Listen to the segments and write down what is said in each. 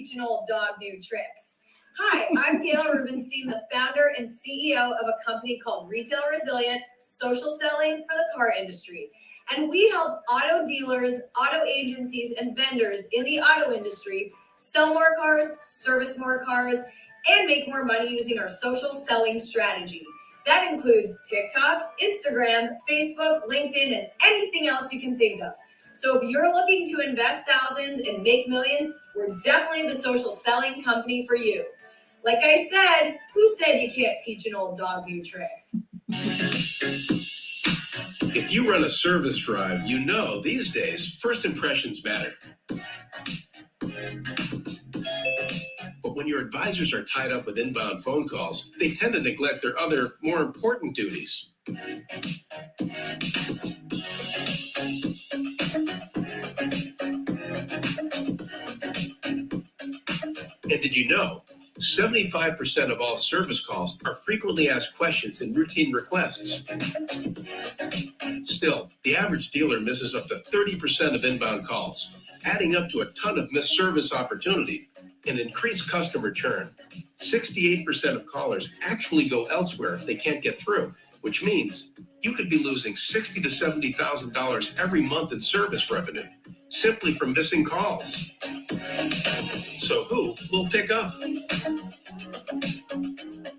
teach an old dog new tricks. Hi, I'm Gail Rubenstein, the founder and CEO of a company called Retail Resilient, social selling for the car industry. And we help auto dealers, auto agencies, and vendors in the auto industry sell more cars, service more cars, and make more money using our social selling strategy. That includes TikTok, Instagram, Facebook, LinkedIn, and anything else you can think of. So if you're looking to invest thousands and make millions, we're definitely the social selling company for you. Like I said, who said you can't teach an old dog new tricks? If you run a service drive, you know these days first impressions matter. But when your advisors are tied up with inbound phone calls, they tend to neglect their other, more important duties. And did you know 75% of all service calls are frequently asked questions and routine requests? Still, the average dealer misses up to 30% of inbound calls, adding up to a ton of missed service opportunity and increased customer churn. 68% of callers actually go elsewhere if they can't get through, which means you could be losing $60,000 to $70,000 every month in service revenue simply from missing calls. So who will pick up?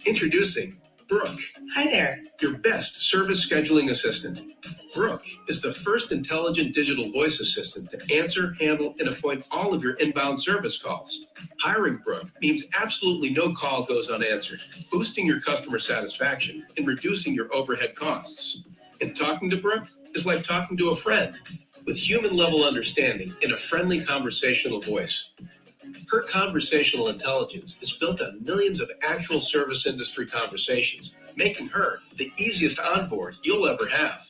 Introducing Brooke. Hi there. Your best service scheduling assistant. Brooke is the first intelligent digital voice assistant to answer, handle, and appoint all of your inbound service calls. Hiring Brooke means absolutely no call goes unanswered, boosting your customer satisfaction and reducing your overhead costs. And talking to Brooke is like talking to a friend with human-level understanding in a friendly conversational voice. Her conversational intelligence is built on millions of actual service industry conversations, making her the easiest onboard you'll ever have.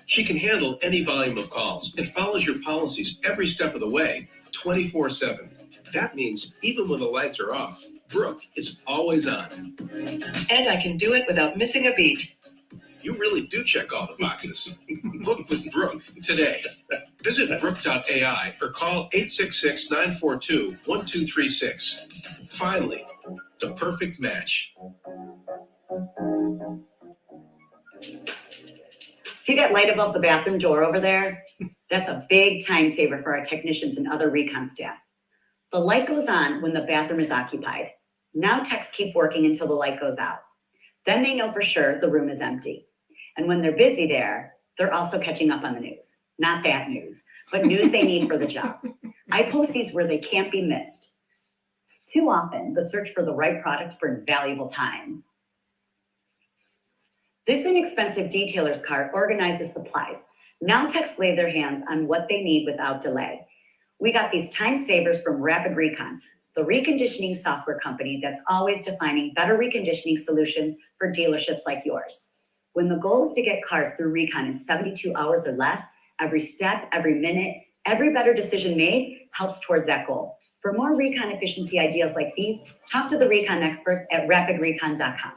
She can handle any volume of calls and follows your policies every step of the way, 24/7. That means even when the lights are off, Brooke is always on. And I can do it without missing a beat. You really do check all the boxes. Book with Brooke today. Visit Brooke.ai or call 866-942-1236. Finally, the perfect match. See that light above the bathroom door over there? That's a big time saver for our technicians and other recon staff. The light goes on when the bathroom is occupied. Now techs keep working until the light goes out. Then they know for sure the room is empty. And when they're busy there, they're also catching up on the news. Not bad news, but news they need for the job. I post these where they can't be missed. Too often, the search for the right product brings valuable time. This inexpensive detailer's cart organizes supplies. Now techs lay their hands on what they need without delay. We got these time savers from Rapid Recon, the reconditioning software company that's always defining better reconditioning solutions for dealerships like yours. When the goal is to get cars through recon in 72 hours or less, every step, every minute, every better decision made helps towards that goal. For more recon efficiency ideas like these, talk to the recon experts at rapidrecon.com.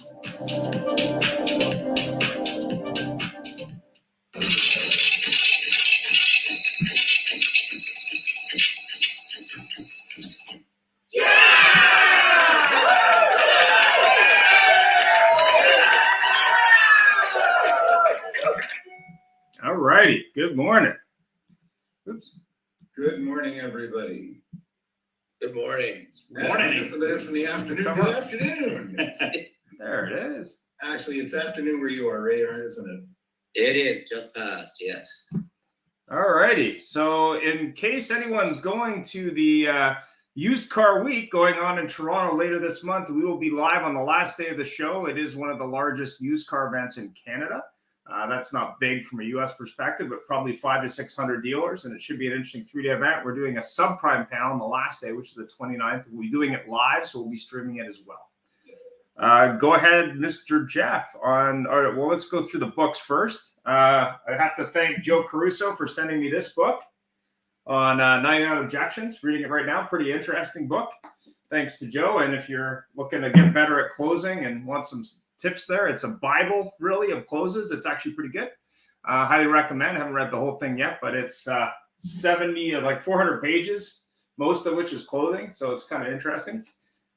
All righty. Good morning. Oops. Good morning, everybody. Good morning. Listen to this in the afternoon. Come Good on. afternoon. There it is. Actually, it's afternoon where you are, Ray, isn't it? It is just past, yes. All righty. So in case anyone's going to the used car week going on in Toronto later this month, we will be live on the last day of the show. It is one of the largest used car events in Canada. That's not big from a U.S. perspective, but probably 500 to 600 dealers, and it should be an interesting 3-day event. We're doing a subprime panel on the last day, which is the 29th. We'll be doing it live, so we'll be streaming it as well. Go ahead, Mr. Jeff. All right, well, let's go through the books first. I have to thank Joe Caruso for sending me this book on 99 Objections. Reading it right now. Pretty interesting book. Thanks to Joe. And if you're looking to get better at closing and want some tips there, it's a Bible, really, of closes. It's actually pretty good. Highly recommend. I haven't read the whole thing yet, but it's 400 pages. most of which is clothing. So it's kind of interesting.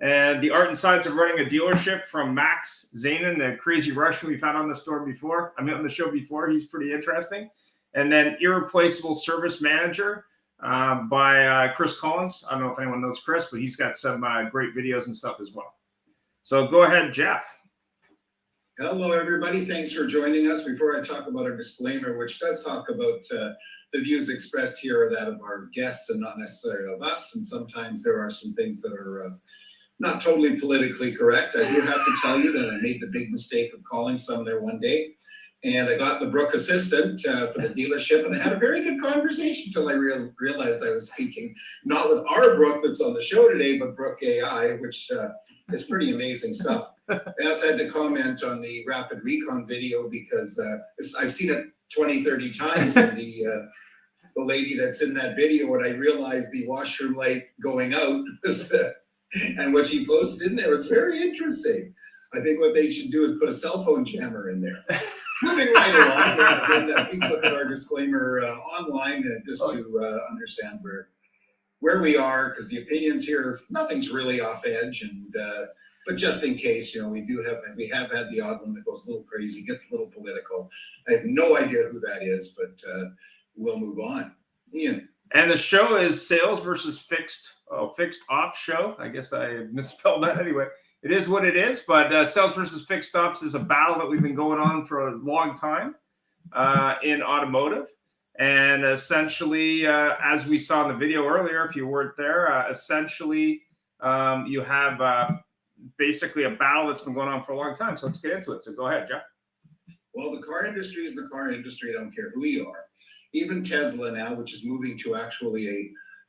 And the art and science of running a dealership from Max Zanin, the crazy Russian we've had on the show before. He's pretty interesting. And then Irreplaceable Service Manager by Chris Collins. I don't know if anyone knows Chris, but he's got some great videos and stuff as well. So go ahead, Jeff. Hello, everybody. Thanks for joining us. Before I talk about our disclaimer, which does talk about the views expressed here are that of our guests and not necessarily of us. And sometimes there are some things that are not totally politically correct. I do have to tell you that I made the big mistake of calling some there one day. And I got the Brooke assistant for the dealership, and I had a very good conversation until I realized I was speaking not with our Brooke that's on the show today, but Brooke AI, which is pretty amazing stuff. I also had to comment on the Rapid Recon video because I've seen it 20, 30 times, and the lady that's in that video, when I realized the washroom light going out was, and what she posted in there was very interesting. I think what they should do is put a cell phone jammer in there. Moving right along, please look at our disclaimer online just to understand where we are, because the opinions here, nothing's really off edge, and but just in case, we have had the odd one that goes a little crazy, gets a little political. I have no idea who that is, but we'll move on. Ian. And the show is sales versus fixed ops show. I guess I misspelled that anyway. It is what it is, but sales versus fixed ops is a battle that we've been going on for a long time in automotive. And essentially, as we saw in the video earlier, if you weren't there, essentially you have basically a battle that's been going on for a long time. So let's get into it. So go ahead, Jeff. Well, the car industry is the car industry. I don't care who you are. Even Tesla now, which is moving to actually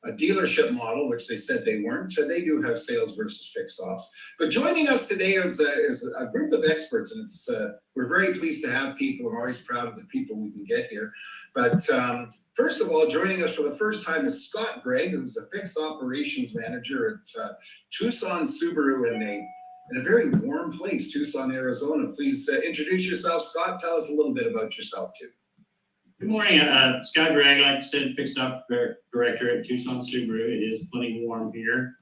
a dealership model, which they said they weren't. So they do have sales versus fixed ops. But joining us today is a group of experts, and we're very pleased to have people. I'm always proud of the people we can get here. But first of all, joining us for the first time is Scott Gregg, who's a fixed operations manager at Tucson Subaru in a very warm place, Tucson, Arizona. Please introduce yourself, Scott. Tell us a little bit about yourself, too. Good morning, Scott Gregg, like I said, fixed ops director at Tucson Subaru. It is plenty warm here.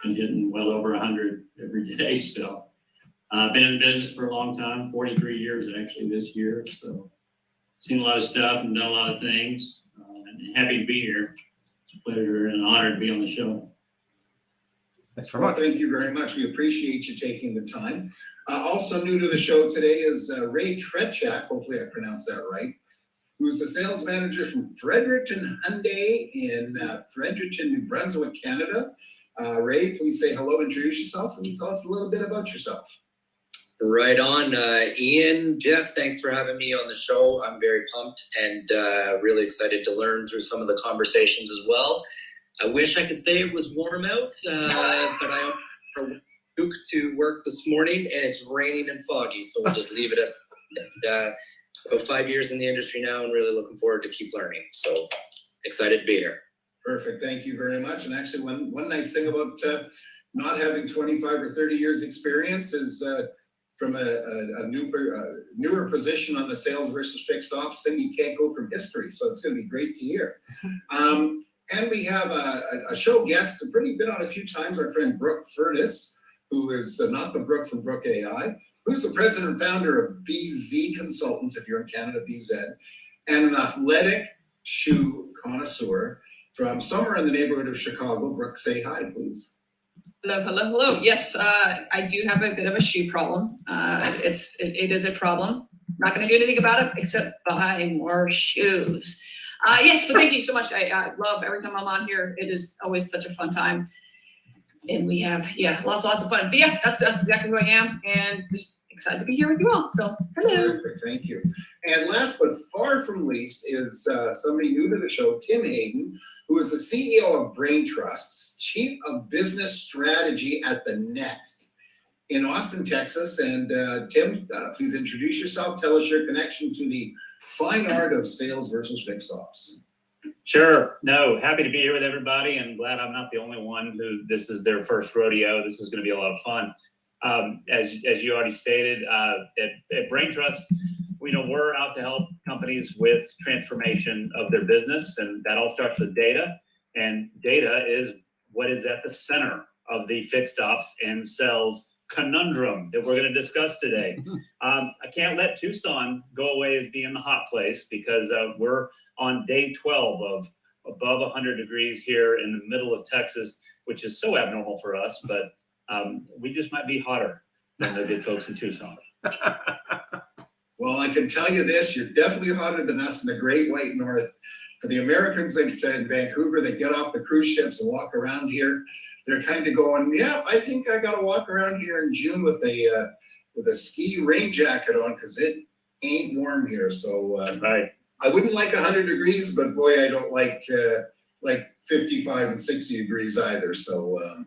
Been hitting well over 100 every day. So been in the business for a long time, 43 years actually this year. So seen a lot of stuff and done a lot of things. And happy to be here. It's a pleasure and an honor to be on the show. Thanks very much. Thank you very much. We appreciate you taking the time. Also new to the show today is Ray Trechak. Hopefully I pronounced that right. Who's the sales manager from Fredericton Hyundai in Fredericton, New Brunswick, Canada. Ray, please say hello, introduce yourself, and tell us a little bit about yourself. Right on. Ian, Jeff, thanks for having me on the show. I'm very pumped and really excited to learn through some of the conversations as well. I wish I could say it was warm out, but I took to work this morning and it's raining and foggy, so we'll just leave it at that. About 5 years in the industry now and really looking forward to keep learning. So excited to be here. Perfect. Thank you very much. And actually, one nice thing about not having 25 or 30 years experience is from a newer position on the sales versus fixed ops thing, you can't go from history. So it's going to be great to hear. And we have a show guest, been on a few times, our friend Brooke Furtis, who is not the Brooke from Brooke AI, who's the president and founder of BZ Consultants, if you're in Canada, BZ, and an athletic shoe connoisseur from somewhere in the neighborhood of Chicago. Brooke, say hi, please. Hello. Yes, I do have a bit of a shoe problem. It is a problem. I'm not going to do anything about it except buy more shoes. Yes, but thank you so much. I love every time I'm on here. It is always such a fun time. And we have, lots of fun. But yeah, that's exactly who I am, and just excited to be here with you all. So, hello. Perfect, thank you. And last but far from least is somebody new to the show, Tim Hayden, who is the CEO of Brain Trust's Chief of Business Strategy at The Next in Austin, Texas. And Tim, please introduce yourself. Tell us your connection to the fine art of sales versus fixed ops. Sure. No, happy to be here with everybody, and glad I'm not the only one who this is their first rodeo. This is going to be a lot of fun. As you already stated, at Brain Trust, we're out to help companies with transformation of their business, and that all starts with data. And data is what is at the center of the fixed ops and sales conundrum that we're going to discuss today. I can't let Tucson go away as being the hot place because we're on day 12 of above 100 degrees here in the middle of Texas, which is so abnormal for us, but we just might be hotter than the good folks in Tucson. Well, I can tell you this, you're definitely hotter than us in the Great White North. For the Americans in Vancouver that get off the cruise ships and walk around here, they're kind of going, yeah, I think I got to walk around here in June with a ski rain jacket on because it ain't warm here. So Right. I wouldn't like 100 degrees, but boy, I don't like 55 and 60 degrees either. So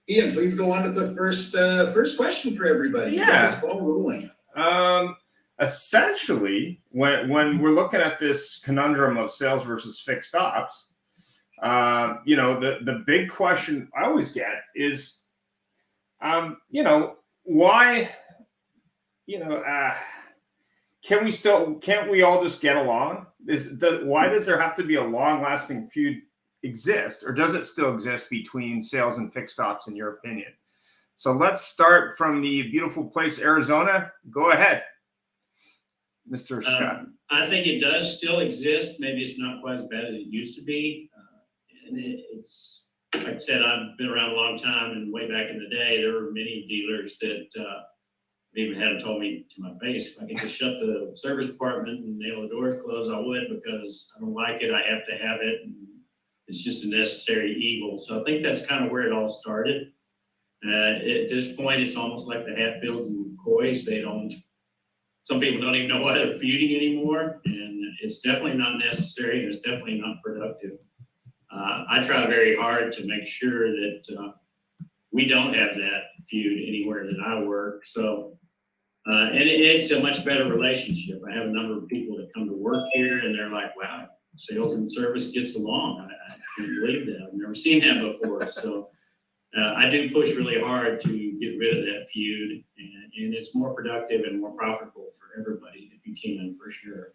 Ian, please go on to the first question for everybody. Yeah. Get this ball rolling. Essentially, when we're looking at this conundrum of sales versus fixed ops, the big question I always get is, why, can't we all just get along? Why does there have to be a long-lasting feud exist, or does it still exist between sales and fixed ops, in your opinion? So let's start from the beautiful place, Arizona. Go ahead, Mr. Scott. I think it does still exist. Maybe it's not quite as bad as it used to be. And it's, like I said, I've been around a long time, and way back in the day, there were many dealers that even had told me to my face, if I could just shut the service department and nail the doors closed, I would, because I don't like it. I have to have it. And it's just a necessary evil. So I think that's kind of where it all started. At this point, it's almost like the Hatfields and McCoys. Some people don't even know why they're feuding anymore, and it's definitely not necessary, and it's definitely not productive. I try very hard to make sure that we don't have that feud anywhere that I work. So, and it's a much better relationship. I have a number of people that come to work here, and they're like, wow, sales and service gets along. I can't believe that. I've never seen that before. So I do push really hard to get rid of that feud, and it's more productive and more profitable for everybody if you can, for sure.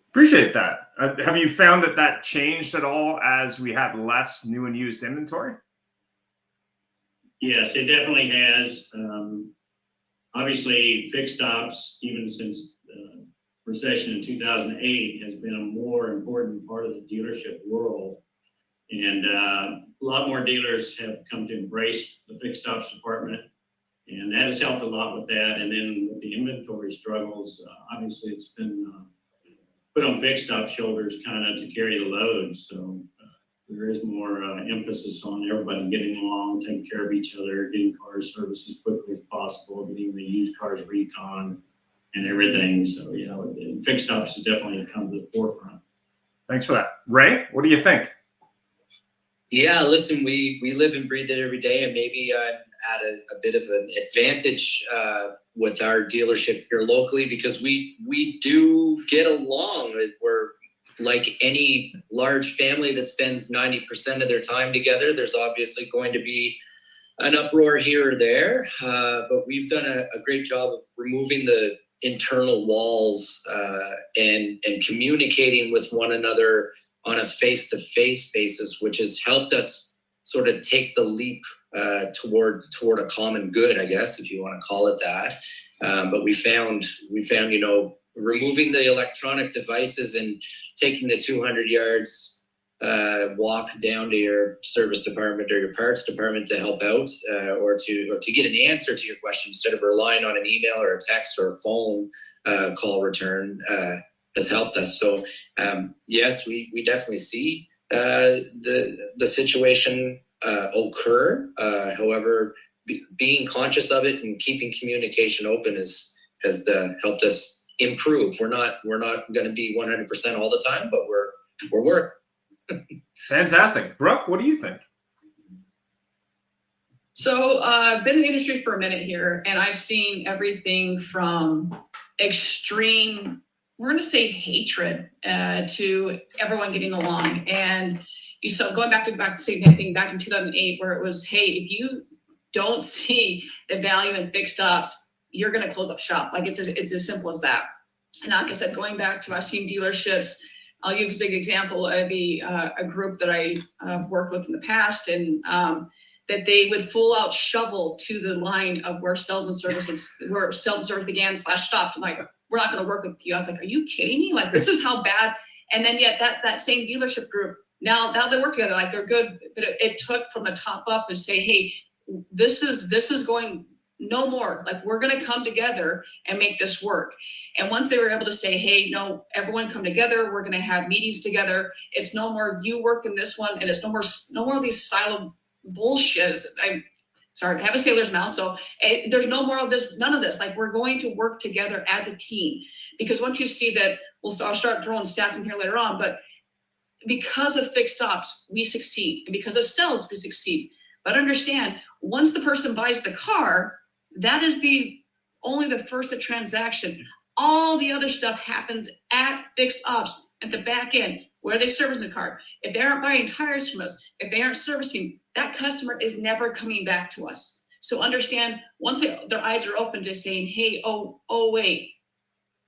Appreciate that. Have you found that changed at all as we have less new and used inventory? Yes, it definitely has. Obviously, fixed ops, even since the recession in 2008, has been a more important part of the dealership world. And a lot more dealers have come to embrace the fixed ops department, and that has helped a lot with that. And then with the inventory struggles, obviously it's been put on fixed ops shoulders kind of to carry the load. So there is more emphasis on everybody getting along, taking care of each other, getting cars serviced as quickly as possible, getting the used cars recon and everything. So yeah, fixed ops has definitely come to the forefront. Thanks for that. Ray, what do you think? Yeah, listen, we live and breathe it every day, and maybe I'm at a bit of an advantage with our dealership here locally because we do get along. We're like any large family that spends 90% of their time together. There's obviously going to be an uproar here or there, but we've done a great job of removing the internal walls and communicating with one another on a face-to-face basis, which has helped us sort of take the leap toward a common good, I guess, if you want to call it that. But we found, removing the electronic devices and taking the 200 yards walk down to your service department or your parts department to help out or to get an answer to your question instead of relying on an email or a text or a phone call return has helped us. So yes, we definitely see the situation occur. However, being conscious of it and keeping communication open has helped us improve. We're not going to be 100% all the time, but we're working. Fantastic. Brooke, what do you think? So I've been in the industry for a minute here, and I've seen everything from extreme, we're going to say hatred, to everyone getting along. And you saw going back to the same thing back in 2008, where it was, hey, if you don't see the value in fixed ops, you're going to close up shop. Like it's as simple as that. And like I said, going back to I've seen dealerships I'll use an example of a group that I've worked with in the past, and that they would full out shovel to the line of where sales and service began / stopped. I'm like, we're not going to work with you. I was like, are you kidding me? Like, this is how bad. And then yet that same dealership group, now they work together, like they're good, but it took from the top up to say, hey, this is going no more. Like, we're going to come together and make this work. And once they were able to say, hey, no, everyone come together, we're going to have meetings together. It's no more you work in this one, and it's no more of these silo bullshit. I'm sorry, I have a sailor's mouth. So there's no more of this, none of this. Like, we're going to work together as a team, because once you see that, I'll start throwing stats in here later on, but because of fixed ops, we succeed. And because of sales, we succeed. But understand, once the person buys the car, that is only the first transaction. All the other stuff happens at fixed ops, at the back end, where they service the car. If they aren't buying tires from us, if they aren't servicing, that customer is never coming back to us. So understand, once their eyes are open to saying, hey, oh wait,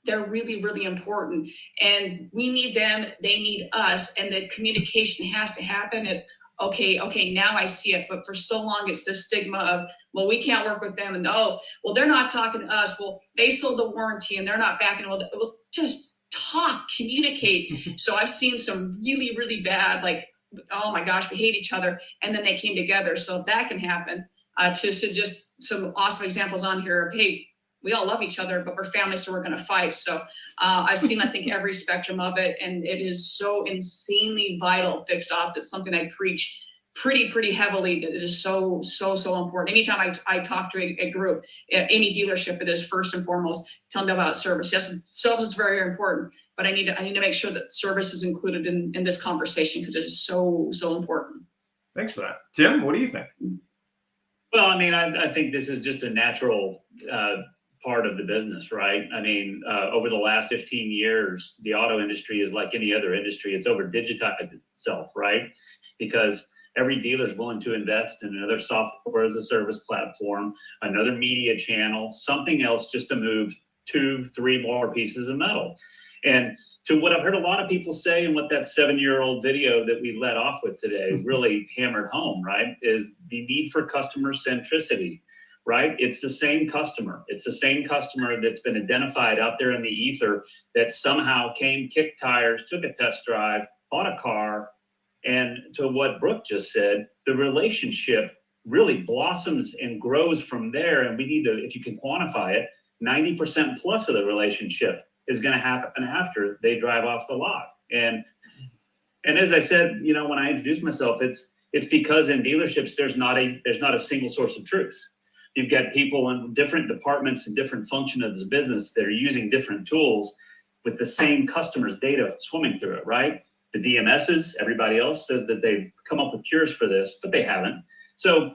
they're really, really important, and we need them, they need us, and the communication has to happen. It's okay, now I see it. But for so long, it's this stigma of, well, we can't work with them, and they're not talking to us. Well, they sold the warranty and they're not backing. Well, just talk, communicate. So I've seen some really, really bad, like, oh my gosh, we hate each other, and then they came together. So if that can happen, to just some awesome examples on here of, hey, we all love each other, but we're family, so we're going to fight. So I've seen, I think, every spectrum of it, and it is so insanely vital, fixed ops. It's something I preach pretty heavily, that it is so important. Anytime I talk to a group, any dealership, it is first and foremost, tell them about service. Yes, service is very important, but I need to make sure that service is included in this conversation, because it is so important. Thanks for that. Tim, what do you think? Well, I mean, I think this is just a natural part of the business, right? I mean, over the last 15 years, the auto industry is like any other industry. It's over digitized itself, right? Because every dealer is willing to invest in another software as a service platform, another media channel, something else, just to move 2-3 more pieces of metal. And to what I've heard a lot of people say, and what that 7-year-old video that we led off with today really hammered home, right, is the need for customer centricity, right? It's the same customer. It's the same customer that's been identified out there in the ether, that somehow came, kicked tires, took a test drive, bought a car. And to what Brooke just said, the relationship really blossoms and grows from there. And we need to, if you can quantify it, 90% plus of the relationship is going to happen after they drive off the lot. And as I said, when I introduced myself, it's because in dealerships, there's not a single source of truth. You've got people in different departments and different functions of the business that are using different tools with the same customer's data swimming through it, right? The DMSs, everybody else says that they've come up with cures for this, but they haven't. So,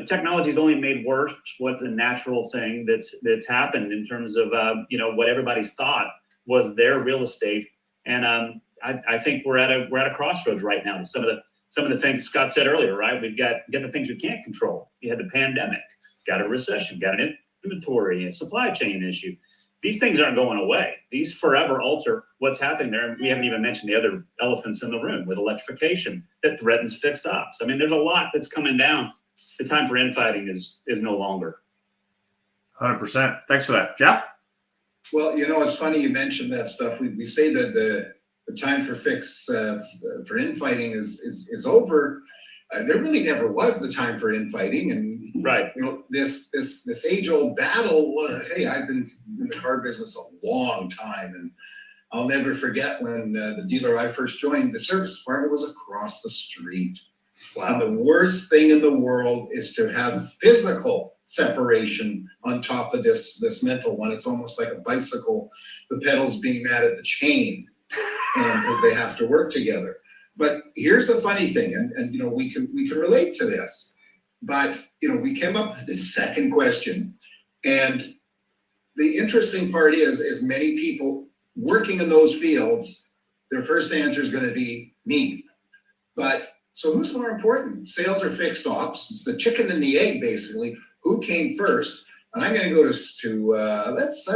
technology's only made worse what's a natural thing that's happened in terms of, what everybody's thought was their real estate. And I think we're at a crossroads right now. Some of the things Scott said earlier, right? We've got the things we can't control. You had the pandemic, got a recession, got an inventory and supply chain issue. These things aren't going away. These forever alter what's happening there. And we haven't even mentioned the other elephants in the room with electrification that threatens fixed ops. I mean, there's a lot that's coming down. The time for infighting is no longer. 100%. Thanks for that. Jeff? Well, it's funny you mentioned that stuff. We say that the time for for infighting is over. There really never was the time for infighting, and right. This age-old battle. Hey, I've been in the car business a long time, and I'll never forget when the dealer I first joined, the service department was across the street. Wow. And the worst thing in the world is to have physical separation on top of this mental one. It's almost like a bicycle, the pedals being mad at the chain, because they have to work together. But here's the funny thing, and we can relate to this. But we came up with this second question, and the interesting part is many people working in those fields, their first answer is going to be me. But so who's more important? Sales or fixed ops? It's the chicken and the egg, basically. Who came first? And I'm going to go to let's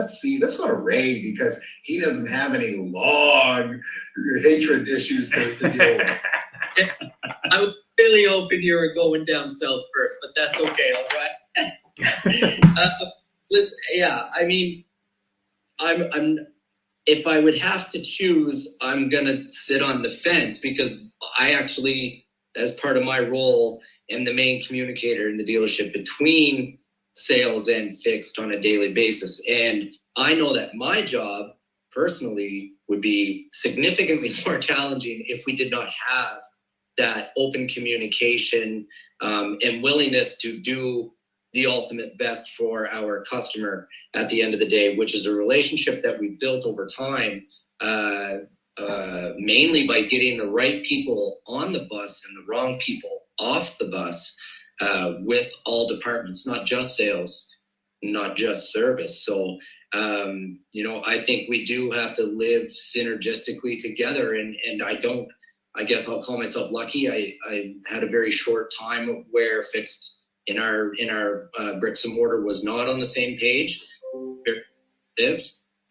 go to Ray, because he doesn't have any long hatred issues to deal with. I was really hoping you were going down south first, but that's okay. All right. Listen, yeah, I mean, I'm. If I would have to choose, I'm gonna sit on the fence, because I actually, as part of my role, am the main communicator in the dealership between sales and fixed on a daily basis. And I know that my job personally would be significantly more challenging if we did not have that open communication and willingness to do the ultimate best for our customer at the end of the day, which is a relationship that we've built over time, mainly by getting the right people on the bus and the wrong people off the bus with all departments, not just sales, not just service. So, I think we do have to live synergistically together, and I guess I'll call myself lucky. I had a very short time of where fixed in our bricks and mortar was not on the same page.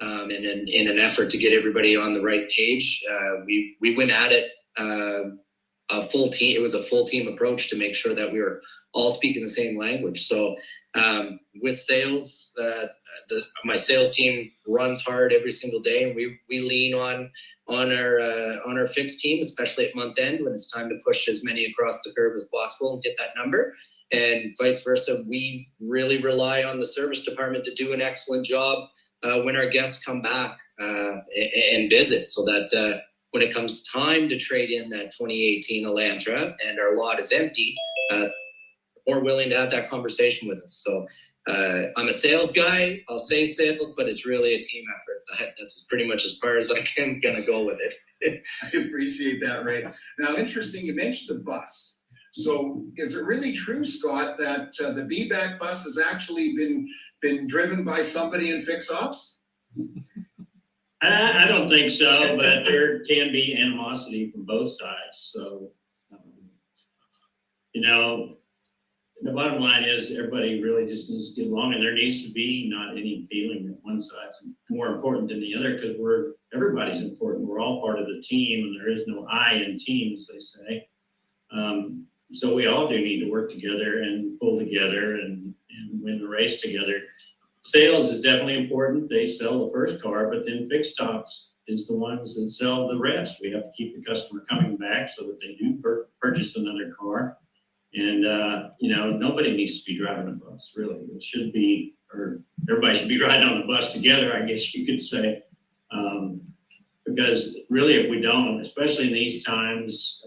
And in an effort to get everybody on the right page, we went at it a full team. It was a full team approach to make sure that we were all speaking the same language. So with sales, my sales team runs hard every single day, and we lean on our fixed team, especially at month end when it's time to push as many across the curve as possible and hit that number. And vice versa, we really rely on the service department to do an excellent job when our guests come back and visit, so that when it comes time to trade in that 2018 Elantra and our lot is empty, more willing to have that conversation with us. So I'm a sales guy. I'll say sales, but it's really a team effort. That's pretty much as far as I can gonna go with it. I appreciate that, Ray. Now, interesting, you mentioned the bus. So is it really true, Scott, that the B-back bus has actually been driven by somebody in fixed ops? I don't think so, but there can be animosity from both sides. So, the bottom line is everybody really just needs to get along, and there needs to be not any feeling that one side's more important than the other, because everybody's important. We're all part of the team, and there is no I in team, as they say. So we all do need to work together and pull together and win the race together. Sales is definitely important. They sell the first car, but then fixed ops is the ones that sell the rest. We have to keep the customer coming back so that they do purchase another car. And, nobody needs to be driving a bus, really. It should be, or everybody should be riding on the bus together, I guess you could say. Because really, if we don't, especially in these times,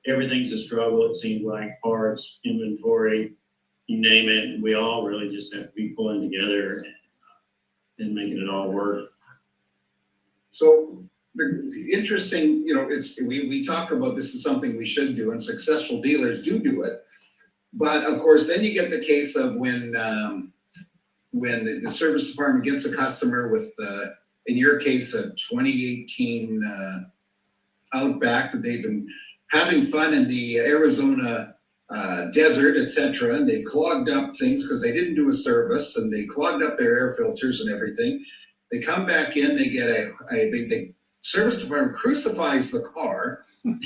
everything's a struggle. It seems like parts, inventory, you name it. We all really just have to be pulling together and making it all work. So interesting, we talk about this is something we should do, and successful dealers do it. But of course, then you get the case of when the service department gets a customer with, in your case, a 2018 Outback that they've been having fun in the Arizona desert, etc., and they've clogged up things because they didn't do a service, and they clogged up their air filters and everything. They come back in, they get the service department crucifies the car.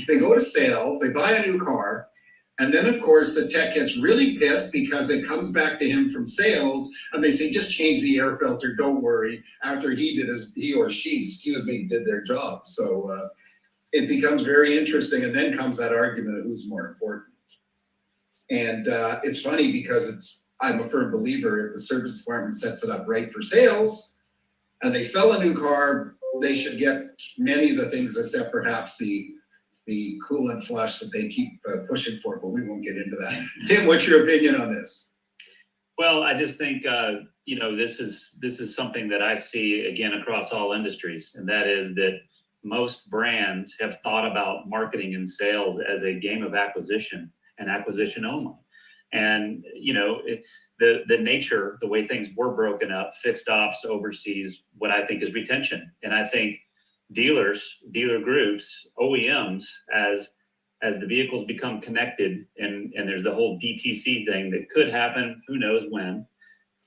They go to sales, they buy a new car, and then of course the tech gets really pissed because it comes back to him from sales, and they say, just change the air filter, don't worry, after he or she did their job. So it becomes very interesting, and then comes that argument of who's more important. And it's funny because I'm a firm believer, if the service department sets it up right for sales and they sell a new car, they should get many of the things except perhaps the coolant flush that they keep pushing for, but we won't get into that. Tim, what's your opinion on this? Well, I just think, this is something that I see again across all industries, and that is that most brands have thought about marketing and sales as a game of acquisition and acquisition only. And, the nature, the way things were broken up, fixed ops oversees what I think is retention. And I think dealer groups, OEMs, as the vehicles become connected, and there's the whole DTC thing that could happen, who knows when,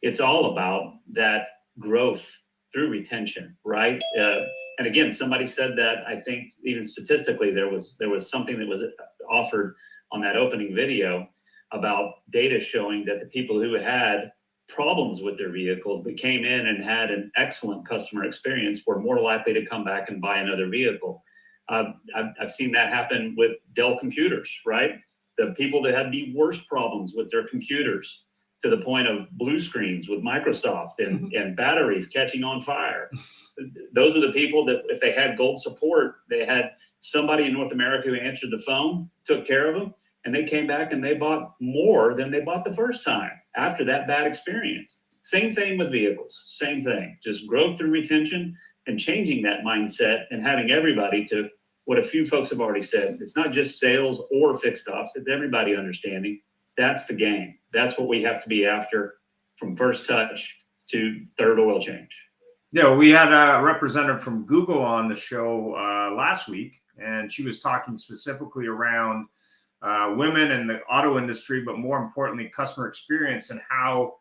it's all about that growth through retention, right? And again, somebody said that, I think even statistically, there was something that was offered on that opening video about data showing that the people who had problems with their vehicles that came in and had an excellent customer experience were more likely to come back and buy another vehicle. I've seen that happen with Dell computers, right? The people that had the worst problems with their computers, to the point of blue screens with Microsoft and batteries catching on fire. Those are the people that, if they had gold support, they had somebody in North America who answered the phone, took care of them, and they came back and they bought more than they bought the first time after that bad experience. Same thing with vehicles, same thing, just growth through retention and changing that mindset and having everybody to what a few folks have already said. It's not just sales or fixed ops, it's everybody understanding. That's the game. That's what we have to be after, from first touch to third oil change. Yeah, we had a representative from Google on the show last week, and she was talking specifically around women in the auto industry, but more importantly, customer experience and how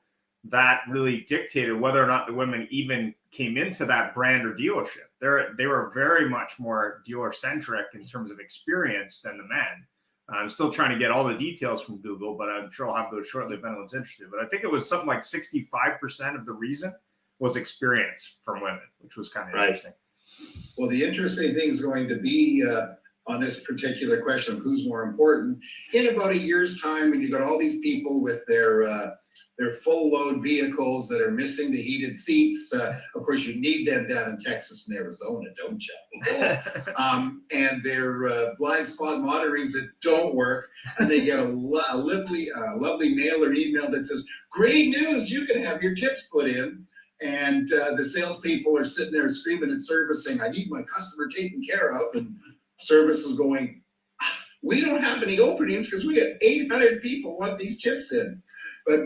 that really dictated whether or not the women even came into that brand or dealership. They were very much more dealer-centric in terms of experience than the men. I'm still trying to get all the details from Google, but I'm sure I'll have those shortly if anyone's interested. But I think it was something like 65% of the reason was experience from women, which was kind of interesting. Well, the interesting thing is going to be on this particular question of who's more important. In about a year's time, when you've got all these people with their full load vehicles that are missing the heated seats, of course you need them down in Texas and Arizona, don't you? And their blind spot monitorings that don't work, and they get a lovely mail or email that says, "Great news, you can have your chips put in." And the salespeople are sitting there screaming at service saying, "I need my customer taken care of." And service is going, "We don't have any openings because we got 800 people want these chips in." But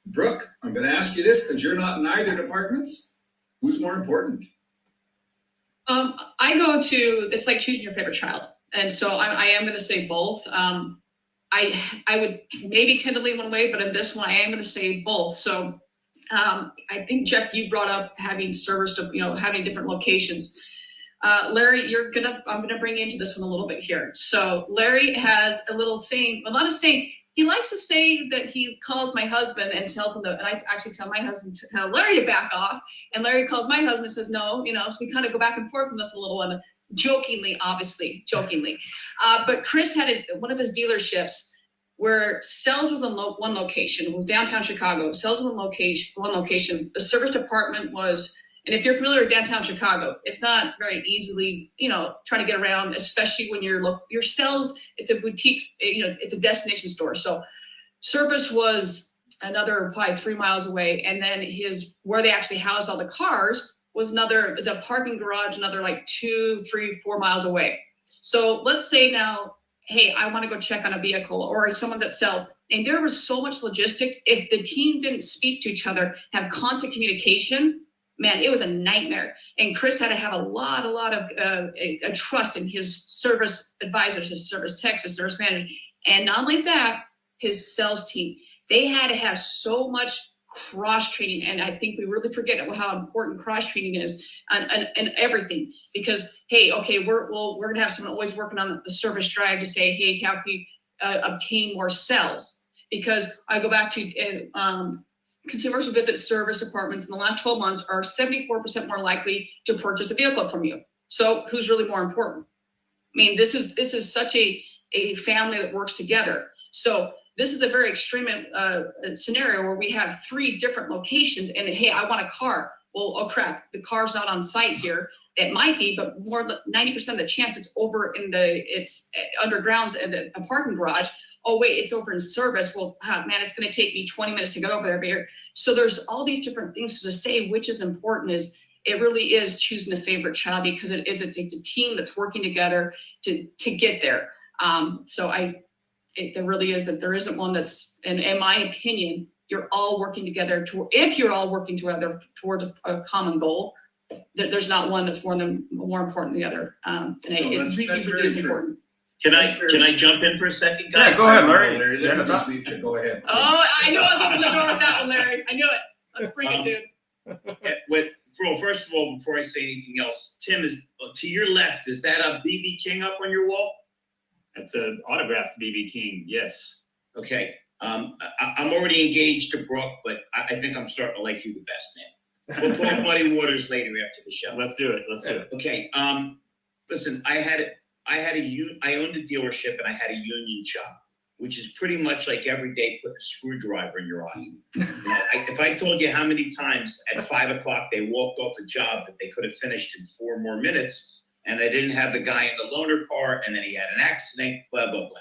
Brooke, I'm going to ask you this because you're not in either departments. Who's more important? I go to, it's like choosing your favorite child. And so I am going to say both. I would maybe tend to lean one way, but in this one, I am going to say both. So I think, Jeff, you brought up having service to, having different locations. Larry, I'm going to bring you into this one a little bit here. So Larry has a little saying, a lot of saying. He likes to say that he calls my husband and tells him and I actually tell my husband to tell Larry to back off. And Larry calls my husband and says, no, so we kind of go back and forth on this a little one, jokingly. But Chris had one of his dealerships where sales was in one location. It was downtown Chicago. Sales was in one location. The service department was, and if you're familiar with downtown Chicago, it's not very easily, trying to get around, especially when your sales, it's a boutique, it's a destination store. So service was another probably 3 miles away. And then where they actually housed all the cars was a parking garage, another like 2, 3, 4 miles away. So let's say now, hey, I want to go check on a vehicle or someone that sells. And there was so much logistics. If the team didn't speak to each other, have constant communication, man, it was a nightmare. And Chris had to have a lot of trust in his service advisors, his service techs, his service manager. And not only that, his sales team. They had to have so much cross-training. And I think we really forget how important cross-training is and everything. Because, hey, okay, we're going to have someone always working on the service drive to say, hey, how can we obtain more sales? Because I go back to consumers who visit service departments in the last 12 months are 74% more likely to purchase a vehicle from you. So who's really more important? I mean, this is such a family that works together. So this is a very extreme scenario where we have 3 different locations and, hey, I want a car. Well, oh crap, the car's not on site here. It might be, but more than 90% of the chance it's over it's undergrounds in a parking garage. Oh, wait, it's over in service. Well, man, it's going to take me 20 minutes to get over there. So there's all these different things to say, which is important is it really is choosing a favorite child because it's a team that's working together to get there. There really is that there isn't one that's, in my opinion, you're all working together if you're all working together toward a common goal, there's not one that's more important than the other. It really is important. Can I jump in for a second, guys? Yeah, go ahead, Larry. Go ahead. Oh, I knew I was opening the door with that one, Larry. I knew it. Let's bring it, dude. Bro, first of all, before I say anything else, Tim, is to your left, is that a BB King up on your wall? That's an autographed BB King, yes. Okay, I'm already engaged to Brooke, but I think I'm starting to like you the best, man. We'll talk Muddy Waters later after the show. Let's do it. Okay, listen, I owned a dealership and I had a union shop, which is pretty much like every day putting a screwdriver in your eye. You know, if I told you how many times at 5 o'clock they walked off a job that they could have finished in 4 more minutes, and I didn't have the guy in the loaner car, and then he had an accident, blah, blah, blah.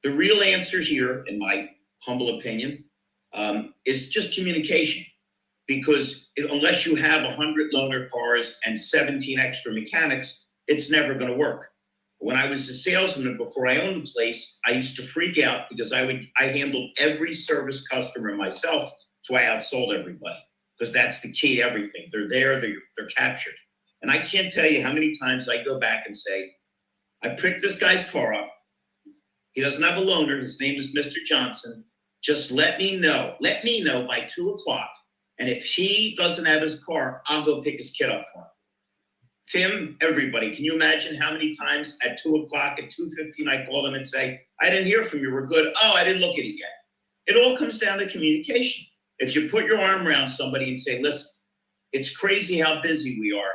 The real answer here, in my humble opinion, is just communication. Because unless you have 100 loaner cars and 17 extra mechanics, it's never going to work. When I was a salesman before I owned the place, I used to freak out because I handled every service customer myself, so I outsold everybody. Because that's the key to everything. They're there, they're captured. And I can't tell you how many times I go back and say, I picked this guy's car up. He doesn't have a loaner. His name is Mr. Johnson. Just let me know by 2 o'clock. And if he doesn't have his car, I'll go pick his kid up for him. Tim, everybody, can you imagine how many times at 2 o'clock, at 2:15, I call them and say, I didn't hear from you. We're good. Oh, I didn't look at it yet. It all comes down to communication. If you put your arm around somebody and say, listen, it's crazy how busy we are.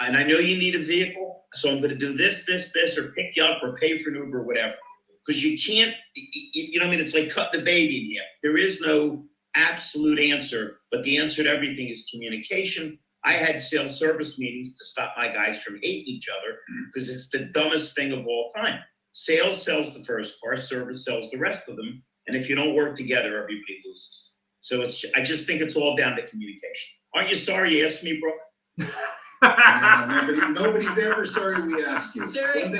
And I know you need a vehicle, so I'm going to do this, or pick you up or pay for an Uber or whatever. Because you can't, you know what I mean? It's like cutting the baby in here. There is no absolute answer, but the answer to everything is communication. I had sales service meetings to stop my guys from hating each other because it's the dumbest thing of all time. Sales sells the first car, service sells the rest of them. And if you don't work together, everybody loses. So I just think it's all down to communication. Aren't you sorry you asked me, Brooke? Nobody's ever sorry we asked you. Sir,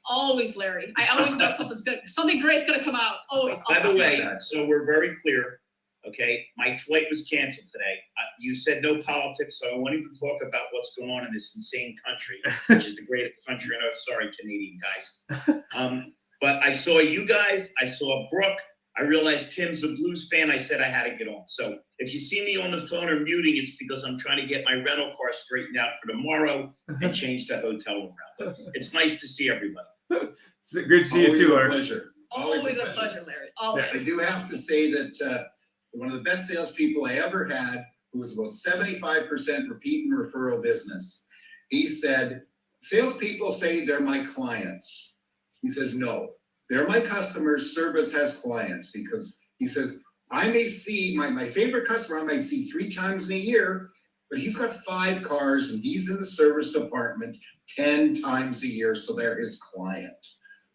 always, Larry. I always know something great's gonna come out, always. By the way, so we're very clear, okay? My flight was canceled today. You said no politics, so I won't even talk about what's going on in this insane country, which is the greatest country on earth. Sorry, Canadian guys. But I saw you guys, I saw Brooke. I realized Tim's a Blues fan. I said I had to get on. So if you see me on the phone or muting, it's because I'm trying to get my rental car straightened out for tomorrow and change the hotel around. But it's nice to see everybody. It's good to see you too, Larry. Pleasure. Always a pleasure, Larry. Always. I do have to say that one of the best salespeople I ever had, who was about 75% repeat and referral business, he said, salespeople say they're my clients. He says, no. They're my customers. Service has clients, because he says, I may see my favorite customer, I might see 3 times in a year, but he's got 5 cars and he's in the service department 10 times a year. So they're his client.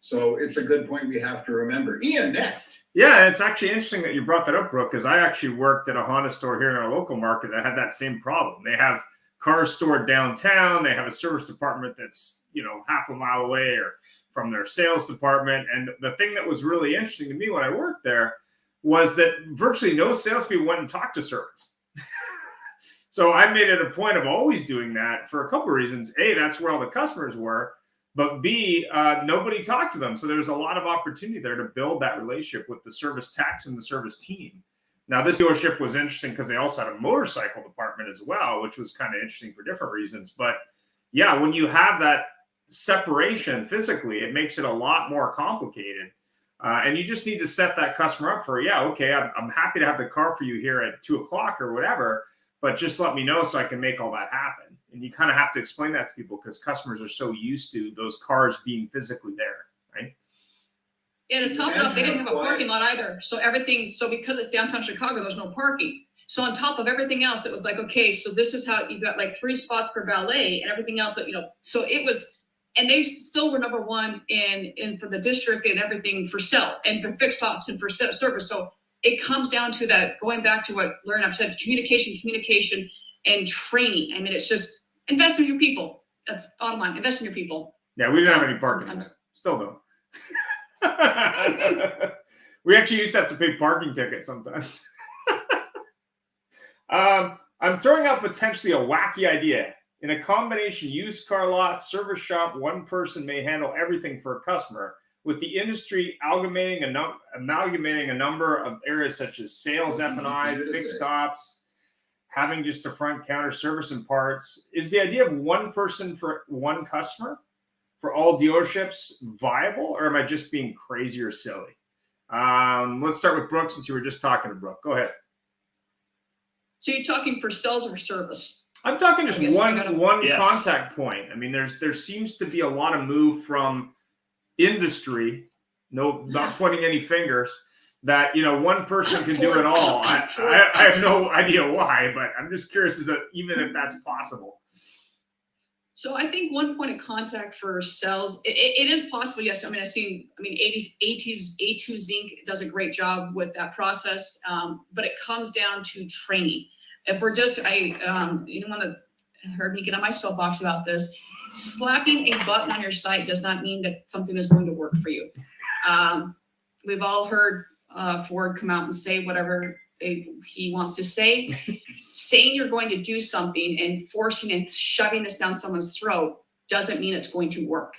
So it's a good point we have to remember. Ian, next. Yeah, it's actually interesting that you brought that up, Brooke, because I actually worked at a Honda store here in our local market that had that same problem. They have cars stored downtown. They have a service department that's, half a mile away or from their sales department. And the thing that was really interesting to me when I worked there was that virtually no salespeople went and talked to service. So I made it a point of always doing that for a couple of reasons. A, that's where all the customers were. But B, nobody talked to them. So there's a lot of opportunity there to build that relationship with the service techs and the service team. Now, this dealership was interesting because they also had a motorcycle department as well, which was kind of interesting for different reasons. But yeah, when you have that separation physically, it makes it a lot more complicated. And you just need to set that customer up for, okay, I'm happy to have the car for you here at 2 o'clock or whatever, but just let me know so I can make all that happen. And you kind of have to explain that to people because customers are so used to those cars being physically there, right? And to top it off, they didn't have a parking lot either. So because it's downtown Chicago, there's no parking. So on top of everything else, it was like, okay, so this is how you got like 3 spots for valet and everything else that, so it was, and they still were number 1 in for the district and everything for sell and for fixed ops and for service. So it comes down to that, going back to what Larry and I've said, communication and training. I mean, it's just invest in your people. That's bottom line, invest in your people. Yeah, we didn't have any parking. Still don't. We actually used to have to pay parking tickets sometimes. I'm throwing out potentially a wacky idea. In a combination used car lot, service shop, one person may handle everything for a customer, with the industry amalgamating a number of areas such as sales, F&I, fixed ops, having just a front counter service and parts, is the idea of one person for one customer for all dealerships viable, or am I just being crazy or silly? Let's start with Brooke, since you were just talking to Brooke. Go ahead. So you're talking for sales or service? I'm talking just one Yes. contact point. I mean, there seems to be a lot of move from industry. No, not pointing any fingers. That one person can do it all. I have no idea why, but I'm just curious even if that's possible. So I think one point of contact for sales, it is possible. Yes, I mean A2 Zinc does a great job with that process, but it comes down to training. If we're anyone that's heard me get on my soapbox about this, slapping a button on your site does not mean that something is going to work for you. We've all heard Ford come out and say whatever he wants to say. Saying you're going to do something and forcing and shoving this down someone's throat doesn't mean it's going to work.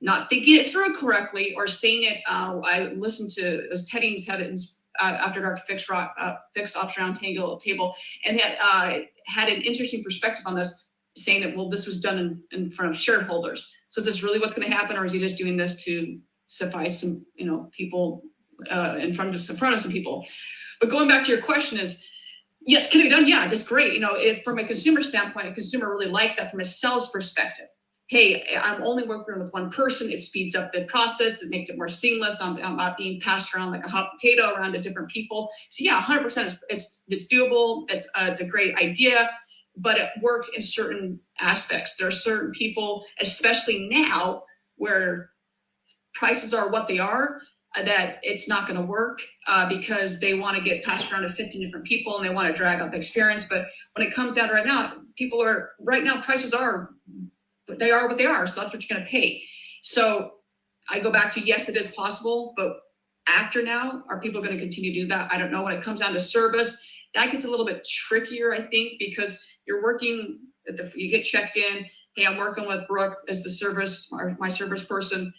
Not thinking it through correctly or saying it. I listened to it was Teddings had it in After Dark Fixed Ops Round Table, and had an interesting perspective on this, saying that this was done in front of shareholders. So is this really what's going to happen, or is he just doing this to suffice some people in front of some people? But going back to your question is, yes, can it be done? Yeah, that's great. If from a consumer standpoint, a consumer really likes that. From a sales perspective, hey, I'm only working with one person. It speeds up the process. It makes it more seamless. I'm not being passed around like a hot potato around to different people. So yeah, 100%. It's doable. It's a great idea, but it works in certain aspects. There are certain people, especially now, where prices are what they are, that it's not going to work because they want to get passed around to 50 different people and they want to drag out the experience. But when it comes down to prices are what they are. So that's what you're going to pay. So I go back to, yes, it is possible, but after now, are people going to continue to do that? I don't know. When it comes down to service, that gets a little bit trickier, I think, because you're working you get checked in. Hey, I'm working with Brooke as the service, or my service person.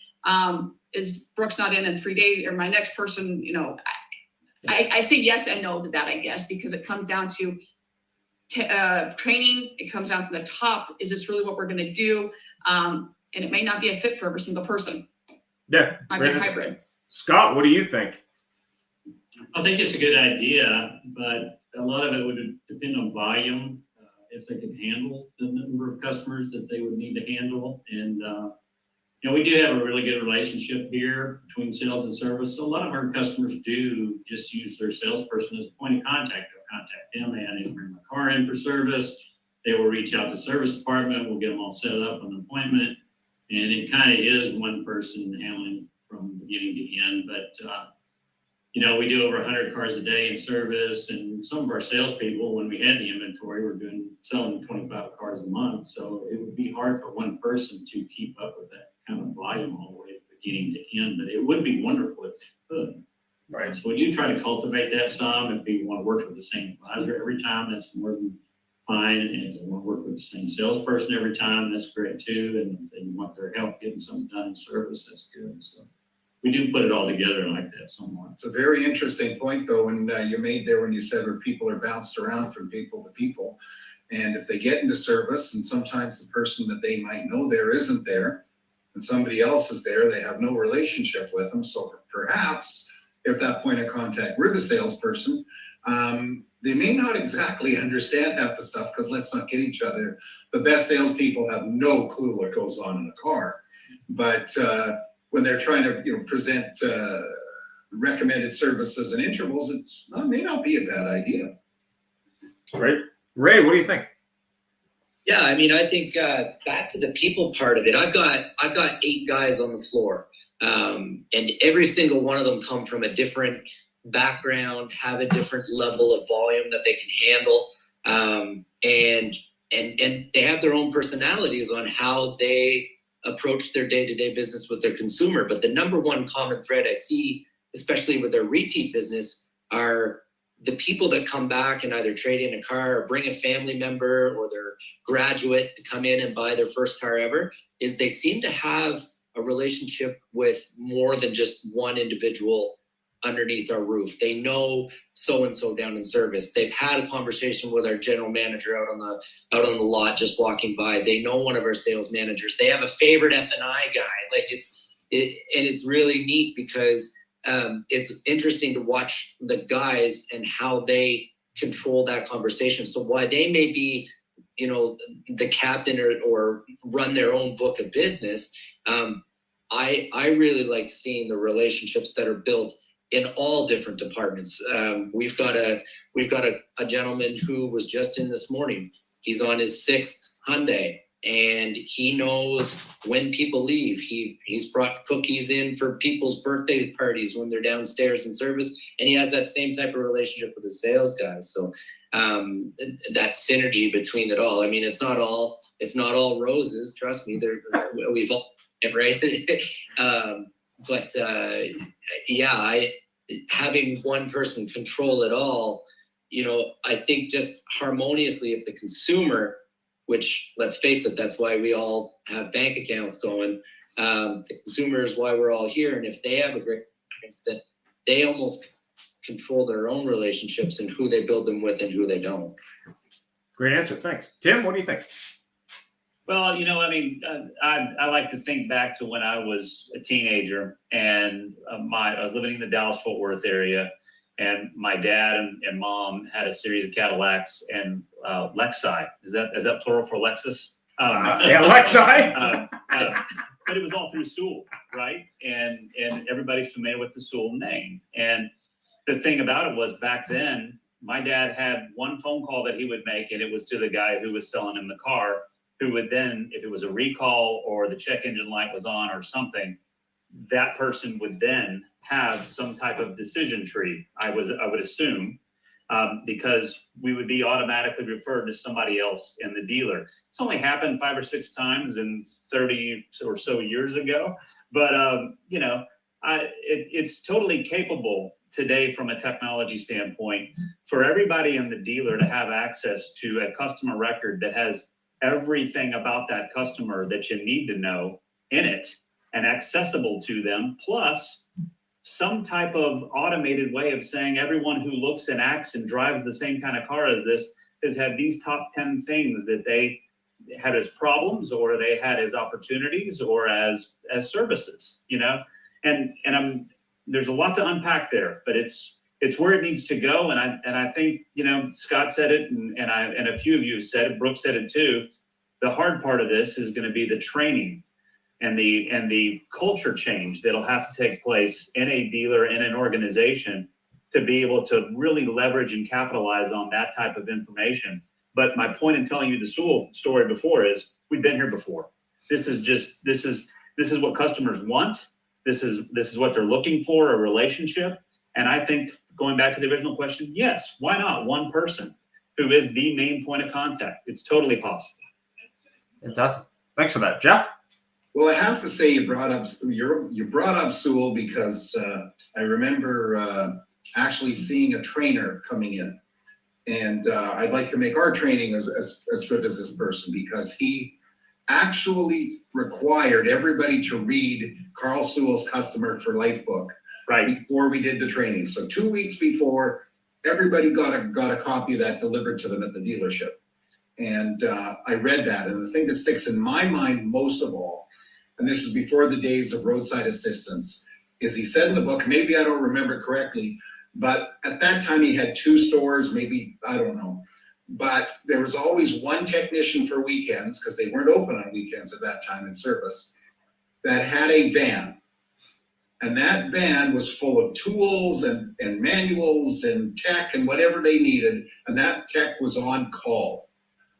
Is Brooks not in 3 days, or my next person? I say yes and no to that, I guess, because it comes down to training. It comes down from the top. Is this really what we're going to do? And it may not be a fit for every single person. Yeah, might be a hybrid. Scott, what do you think? I think it's a good idea, but a lot of it would depend on volume, if they can handle the number of customers that they would need to handle. And we do have a really good relationship here between sales and service. So a lot of our customers do just use their salesperson as a point of contact. They'll contact them. Hey, I need to bring my car in for service. They will reach out to the service department. We'll get them all set up on an appointment. And it kind of is one person handling from beginning to end. But, we do over 100 cars a day in service. And some of our salespeople, when we had the inventory, were selling 25 cars a month. So it would be hard for one person to keep up with that kind of volume all the way beginning to end, but it would be wonderful if they could. Right. So when you try to cultivate that some, if people want to work with the same advisor every time, that's more than fine. And if they want to work with the same salesperson every time, that's great too. And if they want their help getting something done in service, that's good. So we do put it all together like that somewhat. It's a very interesting point, though, when you made there when you said where people are bounced around from people to people. And if they get into service, and sometimes the person that they might know there isn't there, and somebody else is there, they have no relationship with them. So perhaps if that point of contact were the salesperson, they may not exactly understand half the stuff, because let's not kid each other. The best salespeople have no clue what goes on in a car. But when they're trying to present recommended services and intervals, it may not be a bad idea. Right. Ray, what do you think? Yeah, I think back to the people part of it. I've got 8 guys on the floor, and every single one of them come from a different background, have a different level of volume that they can handle, and they have their own personalities on how they approach their day-to-day business with their consumer. But the number one common thread I see, especially with their repeat business, are the people that come back and either trade in a car or bring a family member or their graduate to come in and buy their first car ever, is they seem to have a relationship with more than just one individual underneath our roof. They know so-and-so down in service. They've had a conversation with our general manager out on the lot just walking by. They know one of our sales managers. They have a favorite F&I guy. Like it's really neat because it's interesting to watch the guys and how they control that conversation. So while they may be, the captain or run their own book of business, I really like seeing the relationships that are built in all different departments. We've got a gentleman who was just in this morning. He's on his 6th Hyundai, and he knows when people leave. He's brought cookies in for people's birthday parties when they're downstairs in service, and he has that same type of relationship with the sales guys. So that synergy between it all. I mean, it's not all roses. Trust me, we've all right. Having one person control it all, I think just harmoniously, if the consumer, which let's face it, that's why we all have bank accounts going. The consumer is why we're all here. And if they have a great experience, then they almost control their own relationships and who they build them with and who they don't. Great answer. Thanks. Tim, what do you think? Well, I like to think back to when I was a teenager and I was living in the Dallas-Fort Worth area, and my dad and mom had a series of Cadillacs and Lexi. Is that plural for Lexus? Yeah, Lexi. But it was all through Sewell, right? And everybody's familiar with the Sewell name. And the thing about it was back then, my dad had one phone call that he would make, and it was to the guy who was selling him the car, who would then, if it was a recall or the check engine light was on or something, that person would then have some type of decision tree, I would assume, because we would be automatically referred to somebody else in the dealer. It's only happened 5 or 6 times in 30 or so years ago, but it's totally capable today from a technology standpoint for everybody in the dealer to have access to a customer record that has everything about that customer that you need to know in it and accessible to them, plus some type of automated way of saying everyone who looks and acts and drives the same kind of car as this has had these top 10 things that they had as problems, or they had as opportunities, or as services, and there's a lot to unpack there, but it's where it needs to go. And I think, Scott said it, and a few of you have said it, Brooke said it too. The hard part of this is going to be the training and the culture change that'll have to take place in a dealer, in an organization, to be able to really leverage and capitalize on that type of information. But my point in telling you the Sewell story before is we've been here before. This is what customers want. This is what they're looking for, a relationship. And I think, going back to the original question, yes, why not one person who is the main point of contact? It's totally possible. Fantastic. Thanks for that. Jeff? Well, I have to say you brought up Sewell because I remember actually seeing a trainer coming in, and I'd like to make our training as good as this person, because he actually required everybody to read Carl Sewell's Customer for Life book before we did the training. So 2 weeks before, everybody got a copy of that delivered to them at the dealership. And I read that, and the thing that sticks in my mind most of all, and this is before the days of roadside assistance, is he said in the book, maybe I don't remember correctly, but at that time he had 2 stores, maybe, I don't know. But there was always one technician for weekends, because they weren't open on weekends at that time in service, that had a van. And that van was full of tools and manuals and tech and whatever they needed. And that tech was on call.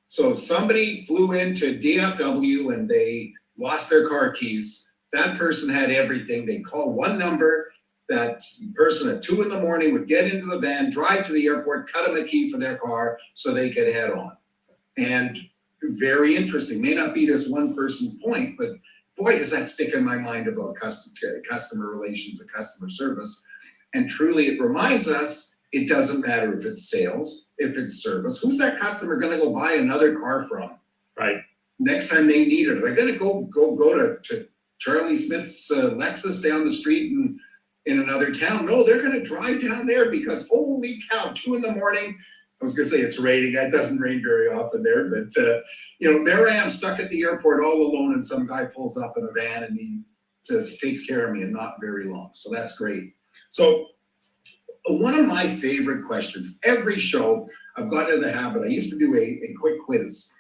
So if somebody flew into DFW and they lost their car keys, that person had everything. They'd call one number. That person at 2 a.m. would get into the van, drive to the airport, cut them a key for their car so they could head on. And very interesting. May not be this one person point, but boy, does that stick in my mind about customer relations and customer service. And truly, it reminds us, it doesn't matter if it's sales, if it's service. Who's that customer going to go buy another car from? Right. Next time they need it. They're going to go to Charlie Smith's Lexus down the street and in another town. No, they're gonna drive down there because holy cow, 2 a.m. I was gonna say it's raining. It doesn't rain very often there, but there I am stuck at the airport all alone, and some guy pulls up in a van and he says he takes care of me, and not very long. So that's great. So one of my favorite questions, every show, I've got into the habit. I used to do a quick quiz,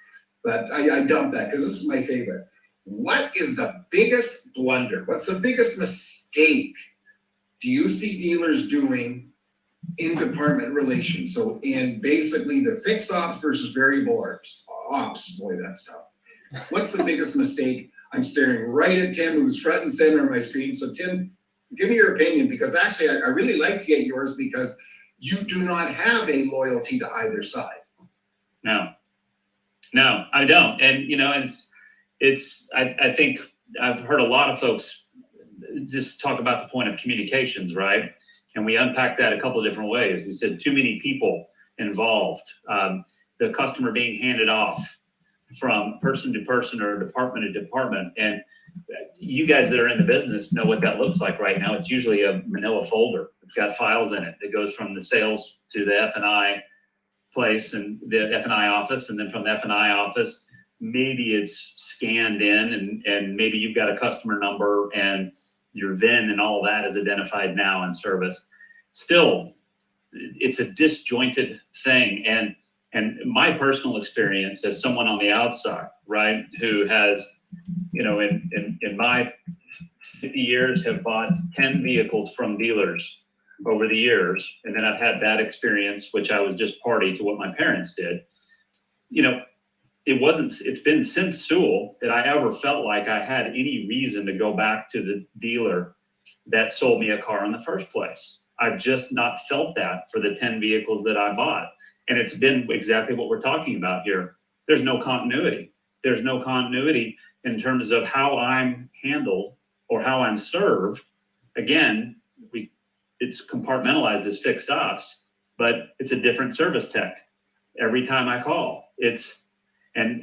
but I dumped that because this is my favorite. What is the biggest blunder? What's the biggest mistake do you see dealers doing in department relations? So in basically the fixed ops versus variable ops, boy, that's tough. What's the biggest mistake? I'm staring right at Tim, who's front and center on my screen. So Tim, give me your opinion, because actually I really like to get yours, because you do not have a loyalty to either side. No, I don't. And, I think I've heard a lot of folks just talk about the point of communications, right? And we unpack that a couple of different ways. We said too many people involved, the customer being handed off from person to person or department to department. And you guys that are in the business know what that looks like right now. It's usually a manila folder. It's got files in it that goes from the sales to the F&I place and the F&I office. And then from the F&I office, maybe it's scanned in and maybe you've got a customer number and your VIN and all of that is identified now in service. Still, it's a disjointed thing. And my personal experience as someone on the outside, right, who has, in my 50 years have bought 10 vehicles from dealers over the years. And then I've had that experience, which I was just party to what my parents did. It's been since Sewell that I ever felt like I had any reason to go back to the dealer that sold me a car in the first place. I've just not felt that for the 10 vehicles that I bought. And it's been exactly what we're talking about here. There's no continuity. There's no continuity in terms of how I'm handled or how I'm served. Again, it's compartmentalized as fixed ops, but it's a different service tech every time I call.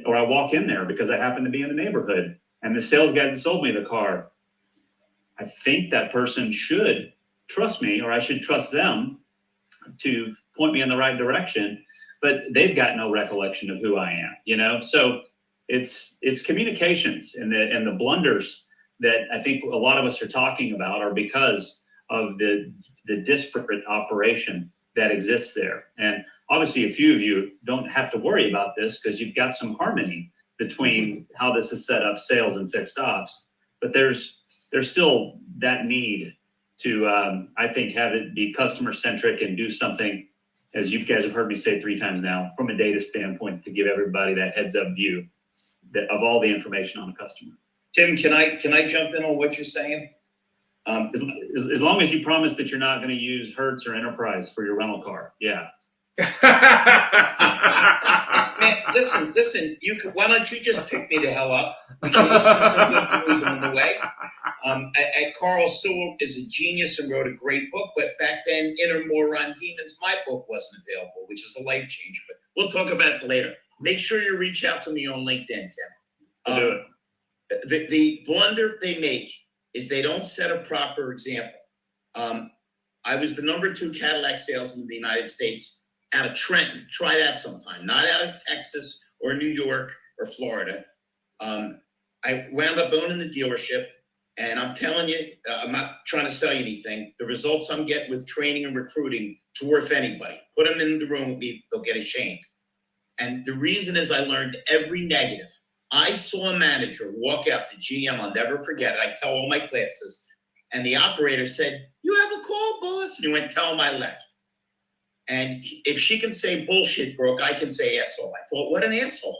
Or I walk in there because I happen to be in the neighborhood and the sales guy that sold me the car, I think that person should trust me, or I should trust them to point me in the right direction, but they've got no recollection of who I am, So it's communications and the blunders that I think a lot of us are talking about are because of the disparate operation that exists there. And obviously a few of you don't have to worry about this because you've got some harmony between how this is set up, sales and fixed ops, but there's still that need to, I think, have it be customer centric and do something, as you guys have heard me say 3 times now, from a data standpoint, to give everybody that heads up view of all the information on the customer. Tim, can I jump in on what you're saying? As long as you promise that you're not going to use Hertz or Enterprise for your rental car. Yeah. Man, listen, why don't you just pick me the hell up? We can listen to some good news on the way. Carl Sewell is a genius and wrote a great book, but back then, Inner Moron Demons, my book wasn't available, which is a life changer. But we'll talk about it later. Make sure you reach out to me on LinkedIn, Tim. I'll do it. The blunder they make is they don't set a proper example. I was the number 2 Cadillac salesman in the United States out of Trenton. Try that sometime. Not out of Texas or New York or Florida. I wound up owning the dealership, and I'm telling you, I'm not trying to sell you anything. The results I'm getting with training and recruiting is worth anybody. Put them in the room with me, they'll get ashamed. And the reason is I learned every negative. I saw a manager walk out, the GM, I'll never forget it. I tell all my classes, and the operator said, "You have a call, boss?" And he went, "Tell him I left." And if she can say bullshit, Brooke, I can say asshole. I thought, what an asshole.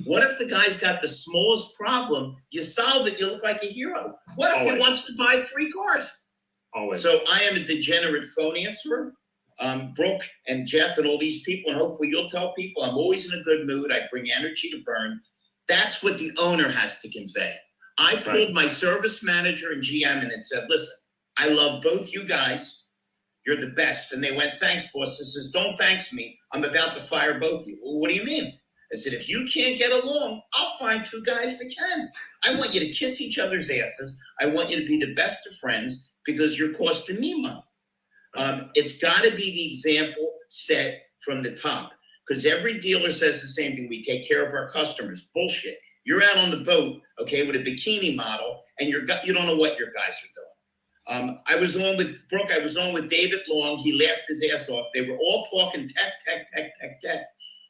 What if the guy's got the smallest problem? You solve it, you look like a hero. What if he wants to buy 3 cars? Always. So I am a degenerate phone answerer. Brooke and Jeff and all these people, and hopefully you'll tell people I'm always in a good mood. I bring energy to burn. That's what the owner has to convey. I pulled my service manager and GM in and said, "Listen, I love both you guys. You're the best." And they went, "Thanks, boss." I says, "Don't thanks me. I'm about to fire both of you." "Well, what do you mean?" I said, "If you can't get along, I'll find 2 guys that can. I want you to kiss each other's asses. I want you to be the best of friends. because you're costing me money. It's got to be the example set from the top, because every dealer says the same thing. We take care of our customers. Bullshit. You're out on the boat, okay, with a bikini model, and you don't know what your guys are doing. I was on with Brooke. I was on with David Long. He laughed his ass off. They were all talking tech.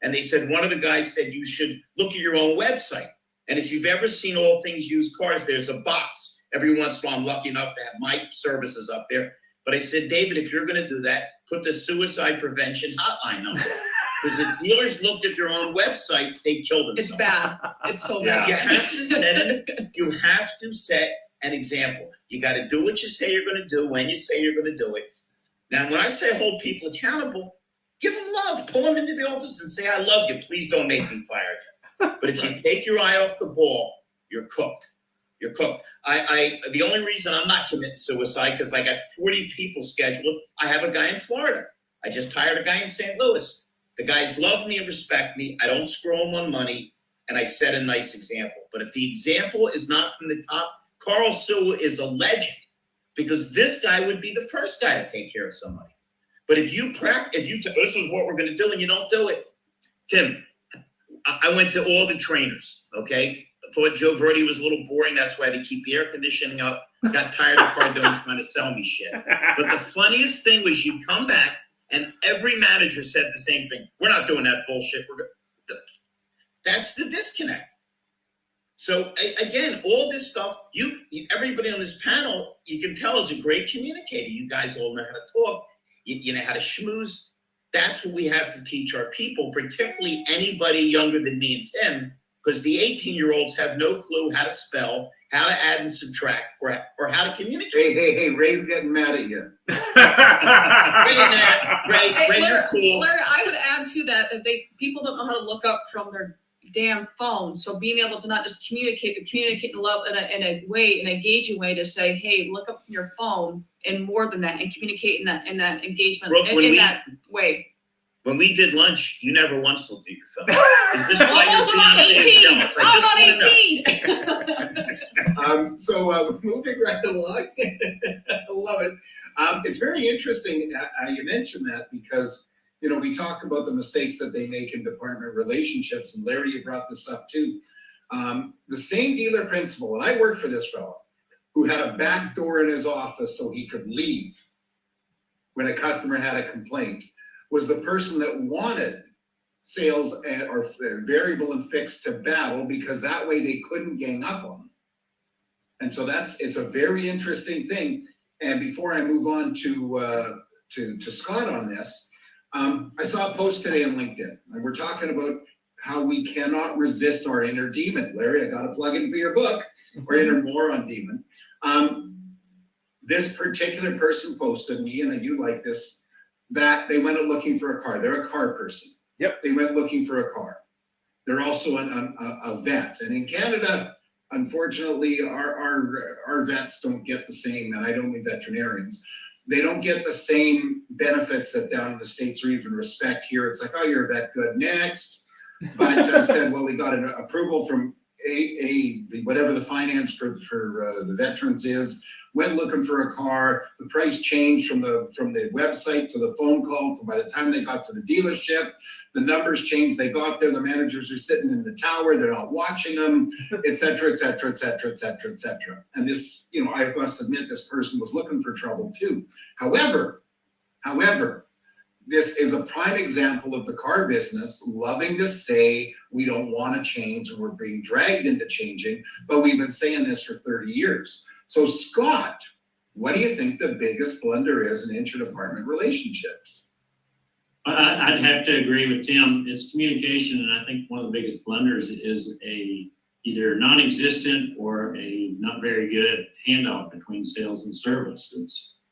And they said, one of the guys said, you should look at your own website. And if you've ever seen All Things Used Cars, there's a box. Every once in a while, I'm lucky enough to have my services up there. But I said, David, if you're going to do that, put the suicide prevention hotline number. Because if dealers looked at their own website, they killed themselves. It's bad. It's so Yeah. bad. You have to set an example. You got to do what you say you're going to do when you say you're going to do it. Now, when I say hold people accountable, give them love. Pull them into the office and say, I love you. Please don't make me fire you. But if you take your eye off the ball, you're cooked. You're cooked. The only reason I'm not committing suicide, because I got 40 people scheduled. I have a guy in Florida. I just hired a guy in St. Louis. The guys love me and respect me. I don't screw them on money, and I set a nice example. But if the example is not from the top, Carl Sewell is a legend, because this guy would be the first guy to take care of somebody. But if you this is what we're going to do, and you don't do it, Tim, I went to all the trainers, okay? I thought Joe Verdi was a little boring. That's why they keep the air conditioning up. Got tired of Cardone trying to sell me shit. But the funniest thing was you come back and every manager said the same thing. We're not doing that bullshit. That's the disconnect. So again, all this stuff, everybody on this panel, you can tell is a great communicator. You guys all know how to talk. You know how to schmooze. That's what we have to teach our people, particularly anybody younger than me and Tim, because the 18-year-olds have no clue how to spell, how to add and subtract, or how to communicate. Hey, Ray's getting mad at you. Ray, you're cool. Larry, I would add to that people don't know how to look up from their damn phone. So being able to not just communicate, but communicate in love in an engaging way to say, hey, look up from your phone, and more than that, and communicate in that engagement Brooke, that way. When we did lunch, you never once looked at your phone. Is this why your fiance is jealous? I just want to know. So moving right along, I love it. It's very interesting you mentioned that, because we talk about the mistakes that they make in department relationships, and Larry, you brought this up too. The same dealer principal, and I worked for this fellow, who had a back door in his office so he could leave when a customer had a complaint, was the person that wanted sales or variable and fixed to battle, because that way they couldn't gang up on them. And so it's a very interesting thing. And before I move on to Scott on this, I saw a post today on LinkedIn, and we're talking about how we cannot resist our inner demon. Larry, I got to plug in for your book, or Inner Moron Demon. This particular person posted, me and you like this, that they went looking for a car. They're a car person. Yep. They went looking for a car. They're also a vet. And in Canada, unfortunately, our vets don't get the same, and I don't mean veterinarians, they don't get the same benefits that down in the States, or even respect here. It's like, oh, you're a vet, good, next. But I said, well, we got an approval from whatever the finance for the veterans is, went looking for a car. The price changed from the website to the phone call to by the time they got to the dealership, the numbers changed. They got there, the managers are sitting in the tower, they're not watching them, et cetera, et cetera, et cetera, et cetera, et cetera. And this, I must admit, this person was looking for trouble too. However, this is a prime example of the car business loving to say we don't want to change, and we're being dragged into changing, but we've been saying this for 30 years. So Scott, what do you think the biggest blunder is in interdepartment relationships? I'd have to agree with Tim. It's communication, and I think one of the biggest blunders is either non-existent or a not very good handoff between sales and service.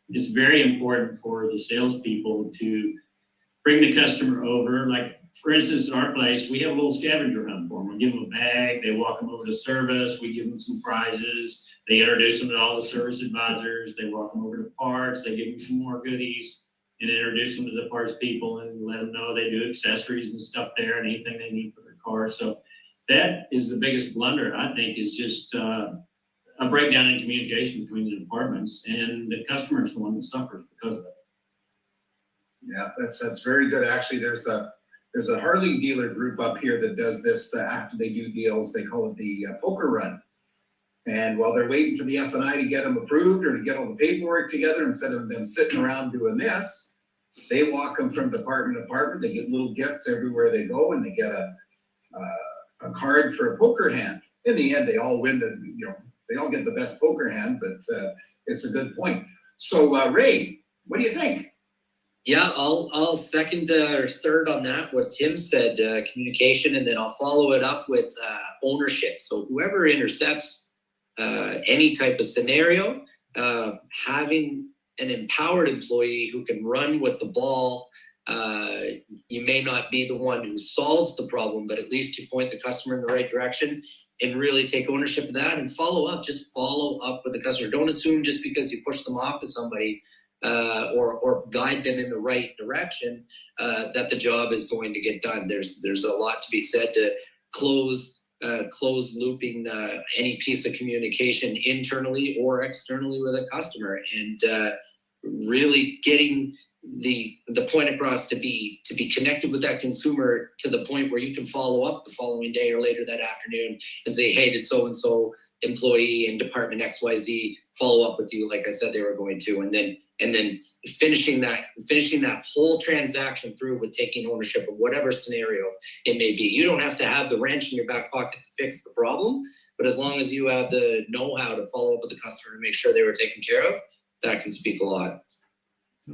It's very important for the salespeople to bring the customer over. Like, for instance, at our place, we have a little scavenger hunt for them. We give them a bag, they walk them over to service, we give them some prizes, they introduce them to all the service advisors, they walk them over to parts, they give them some more goodies, and introduce them to the parts people and let them know they do accessories and stuff there and anything they need for their car. So that is the biggest blunder, I think, is just a breakdown in communication between the departments, and the customer is the one that suffers because of it. Yeah, that's very good. Actually, there's a Harley dealer group up here that does this after they do deals. They call it the poker run. And while they're waiting for the F&I to get them approved or to get all the paperwork together, instead of them sitting around doing this, they walk them from department to department. They get little gifts everywhere they go, and they get a card for a poker hand. In the end, they all win they all get the best poker hand, but it's a good point. So Ray, what do you think? Yeah, I'll second or third on that, what Tim said, communication, and then I'll follow it up with ownership. So whoever intercepts any type of scenario, having an empowered employee who can run with the ball. You may not be the one who solves the problem, but at least you point the customer in the right direction and really take ownership of that and follow up. Just follow up with the customer. Don't assume just because you push them off to somebody or guide them in the right direction that the job is going to get done. There's a lot to be said to close looping any piece of communication internally or externally with a customer, and really getting the point across to be connected with that consumer to the point where you can follow up the following day or later that afternoon and say, hey, did so and so employee in department XYZ follow up with you like I said they were going to, and then finishing that whole transaction through with taking ownership of whatever scenario it may be. You don't have to have the wrench in your back pocket to fix the problem, but as long as you have the know-how to follow up with the customer and make sure they were taken care of, that can speak a lot.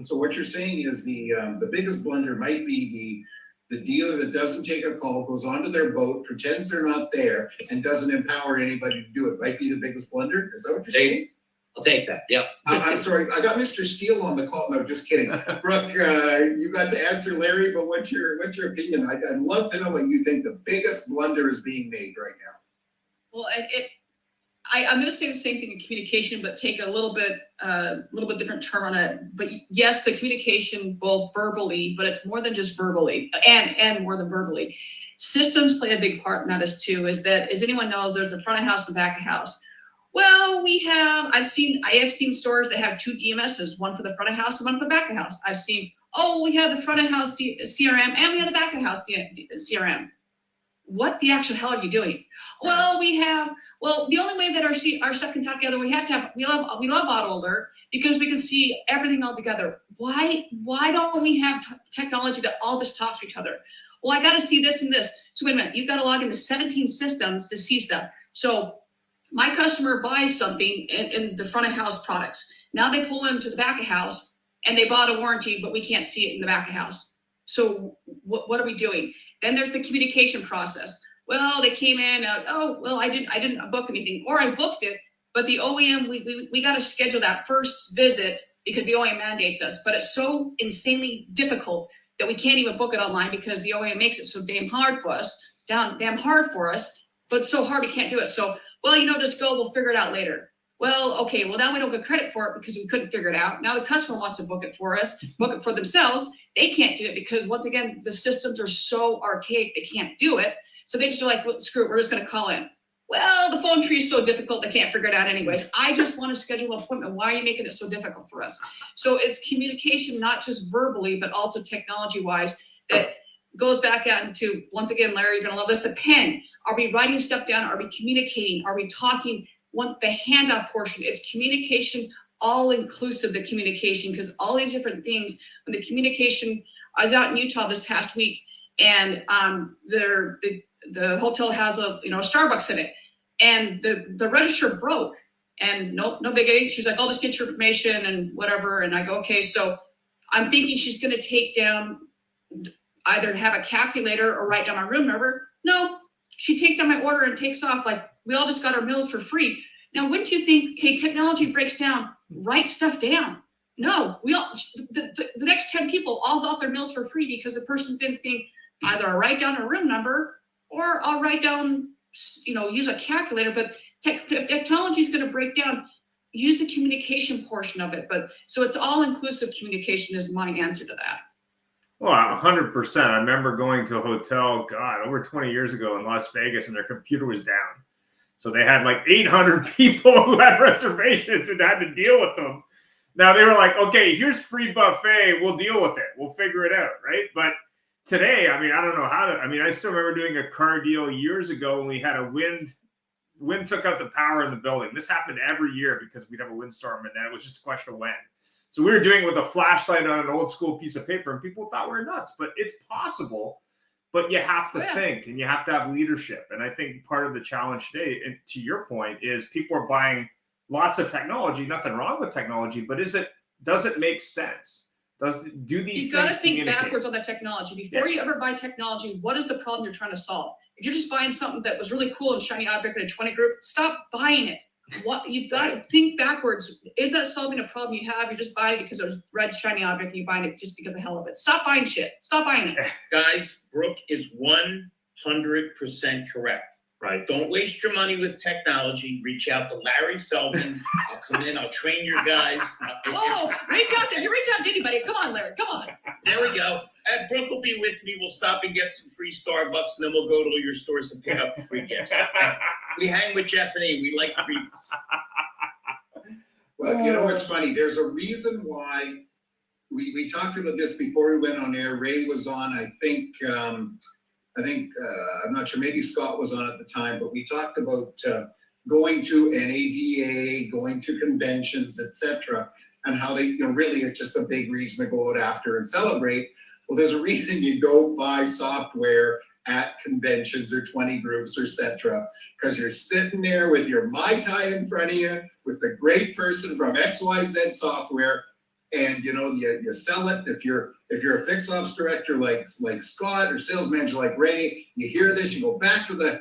So what you're saying is the biggest blunder might be the dealer that doesn't take a call, goes onto their boat, pretends they're not there, and doesn't empower anybody to do it. Might be the biggest blunder. Is that what you're saying? I'll take that. Yep. I'm sorry. I got Mr. Steele on the call. No, just kidding. Brooke, you got to answer Larry, but what's your opinion? I'd love to know what you think the biggest blunder is being made right now. Well, I'm going to say the same thing in communication, but take a little bit different term on it. But yes, the communication both verbally, but it's more than just verbally, and more than verbally. Systems play a big part in that as anyone knows, there's a front of house and back of house. Well, I have seen stores that have two DMSs, one for the front of house and one for the back of house. I've seen, we have the front of house CRM and we have the back of house CRM. What the actual hell are you doing? Well, the only way that our stuff can talk together, we love Auto Alert because we can see everything all together. Why don't we have technology that all just talks to each other? Well, I got to see this and this. So wait a minute, you've got to log into 17 systems to see stuff. So my customer buys something in the front of house products. Now they pull into the back of house and they bought a warranty, but we can't see it in the back of house. So what are we doing? Then there's the communication process. Well, they came in, I didn't book anything, or I booked it, but the OEM, we got to schedule that first visit because the OEM mandates us, but it's so insanely difficult that we can't even book it online because the OEM makes it so damn hard for us, but it's so hard we can't do it. So, just go, we'll figure it out later. Well, okay, now we don't get credit for it because we couldn't figure it out. Now the customer wants to book it for us, book it for themselves. They can't do it because once again, the systems are so archaic, they can't do it. So they just are like, well, screw it, we're just gonna call in. Well, the phone tree is so difficult, they can't figure it out anyways. I just want to schedule an appointment. Why are you making it so difficult for us? So it's communication, not just verbally, but also technology-wise, that goes back out into, once again, Larry, you're gonna love this, the pen. Are we writing stuff down? Are we communicating? Are we talking? The handout portion, it's communication, all inclusive, the communication, because all these different things, when the communication, I was out in Utah this past week, and the hotel has a Starbucks in it, and the register broke, and no biggie. She's like, I'll just get your information and whatever. And I go, okay. So I'm thinking she's going to take down, either have a calculator or write down my room number. No, she takes down my order and takes off like we all just got our meals for free. Now, wouldn't you think, okay, technology breaks down, write stuff down? No, the next 10 people all got their meals for free because the person didn't think either I'll write down a room number or I'll write down, use a calculator. But if technology is going to break down, use the communication portion of it. But so it's all inclusive communication is my answer to that. Well, 100%. I remember going to a hotel, over 20 years ago in Las Vegas, and their computer was down. So they had like 800 people who had reservations and had to deal with them. Now they were like, okay, here's free buffet. We'll deal with it. We'll figure it out, right? But today, I mean, I don't know how to. I mean, I still remember doing a car deal years ago when we had a wind took out the power in the building. This happened every year because we'd have a windstorm, and then it was just a question of when. So we were doing it with a flashlight on an old school piece of paper, and people thought we were nuts. But it's possible. But you have to think, and you have to have leadership. And I think part of the challenge today, and to your point, is people are buying lots of technology. Nothing wrong with technology, but does it make sense? Do these You've got to things think communicate? backwards on that technology. Before you ever buy technology, what is the problem you're trying to solve? If you're just buying something that was really cool and shiny object in a 20 group, stop buying it. What you've got to think backwards. Is that solving a problem you have? You're just buying it because it was red shiny object and you're buying it just because of the hell of it. Stop buying shit. Stop buying it. Guys, Brooke is 100% correct. Right. Don't waste your money with technology. Reach out to Larry Feldman. I'll come in. I'll train your guys. Oh, reach out to anybody. Come on, Larry. Come on. There we go. Brooke will be with me. We'll stop and get some free Starbucks, and then we'll go to all your stores and pick up the free gifts. We hang with Jeff and A. We like freebies. Well, you know what's funny? There's a reason why we talked about this before we went on air. Ray was on, I think, I'm not sure, maybe Scott was on at the time, but we talked about going to NADA, going to conventions, etc., and how they, really it's just a big reason to go out after and celebrate. Well, there's a reason you don't buy software at conventions or 20 groups or etc., because you're sitting there with your Mai Tai in front of you, with the great person from XYZ Software, and you sell it. If you're a fixed ops director like Scott, or sales manager like Ray, you hear this, you go back to the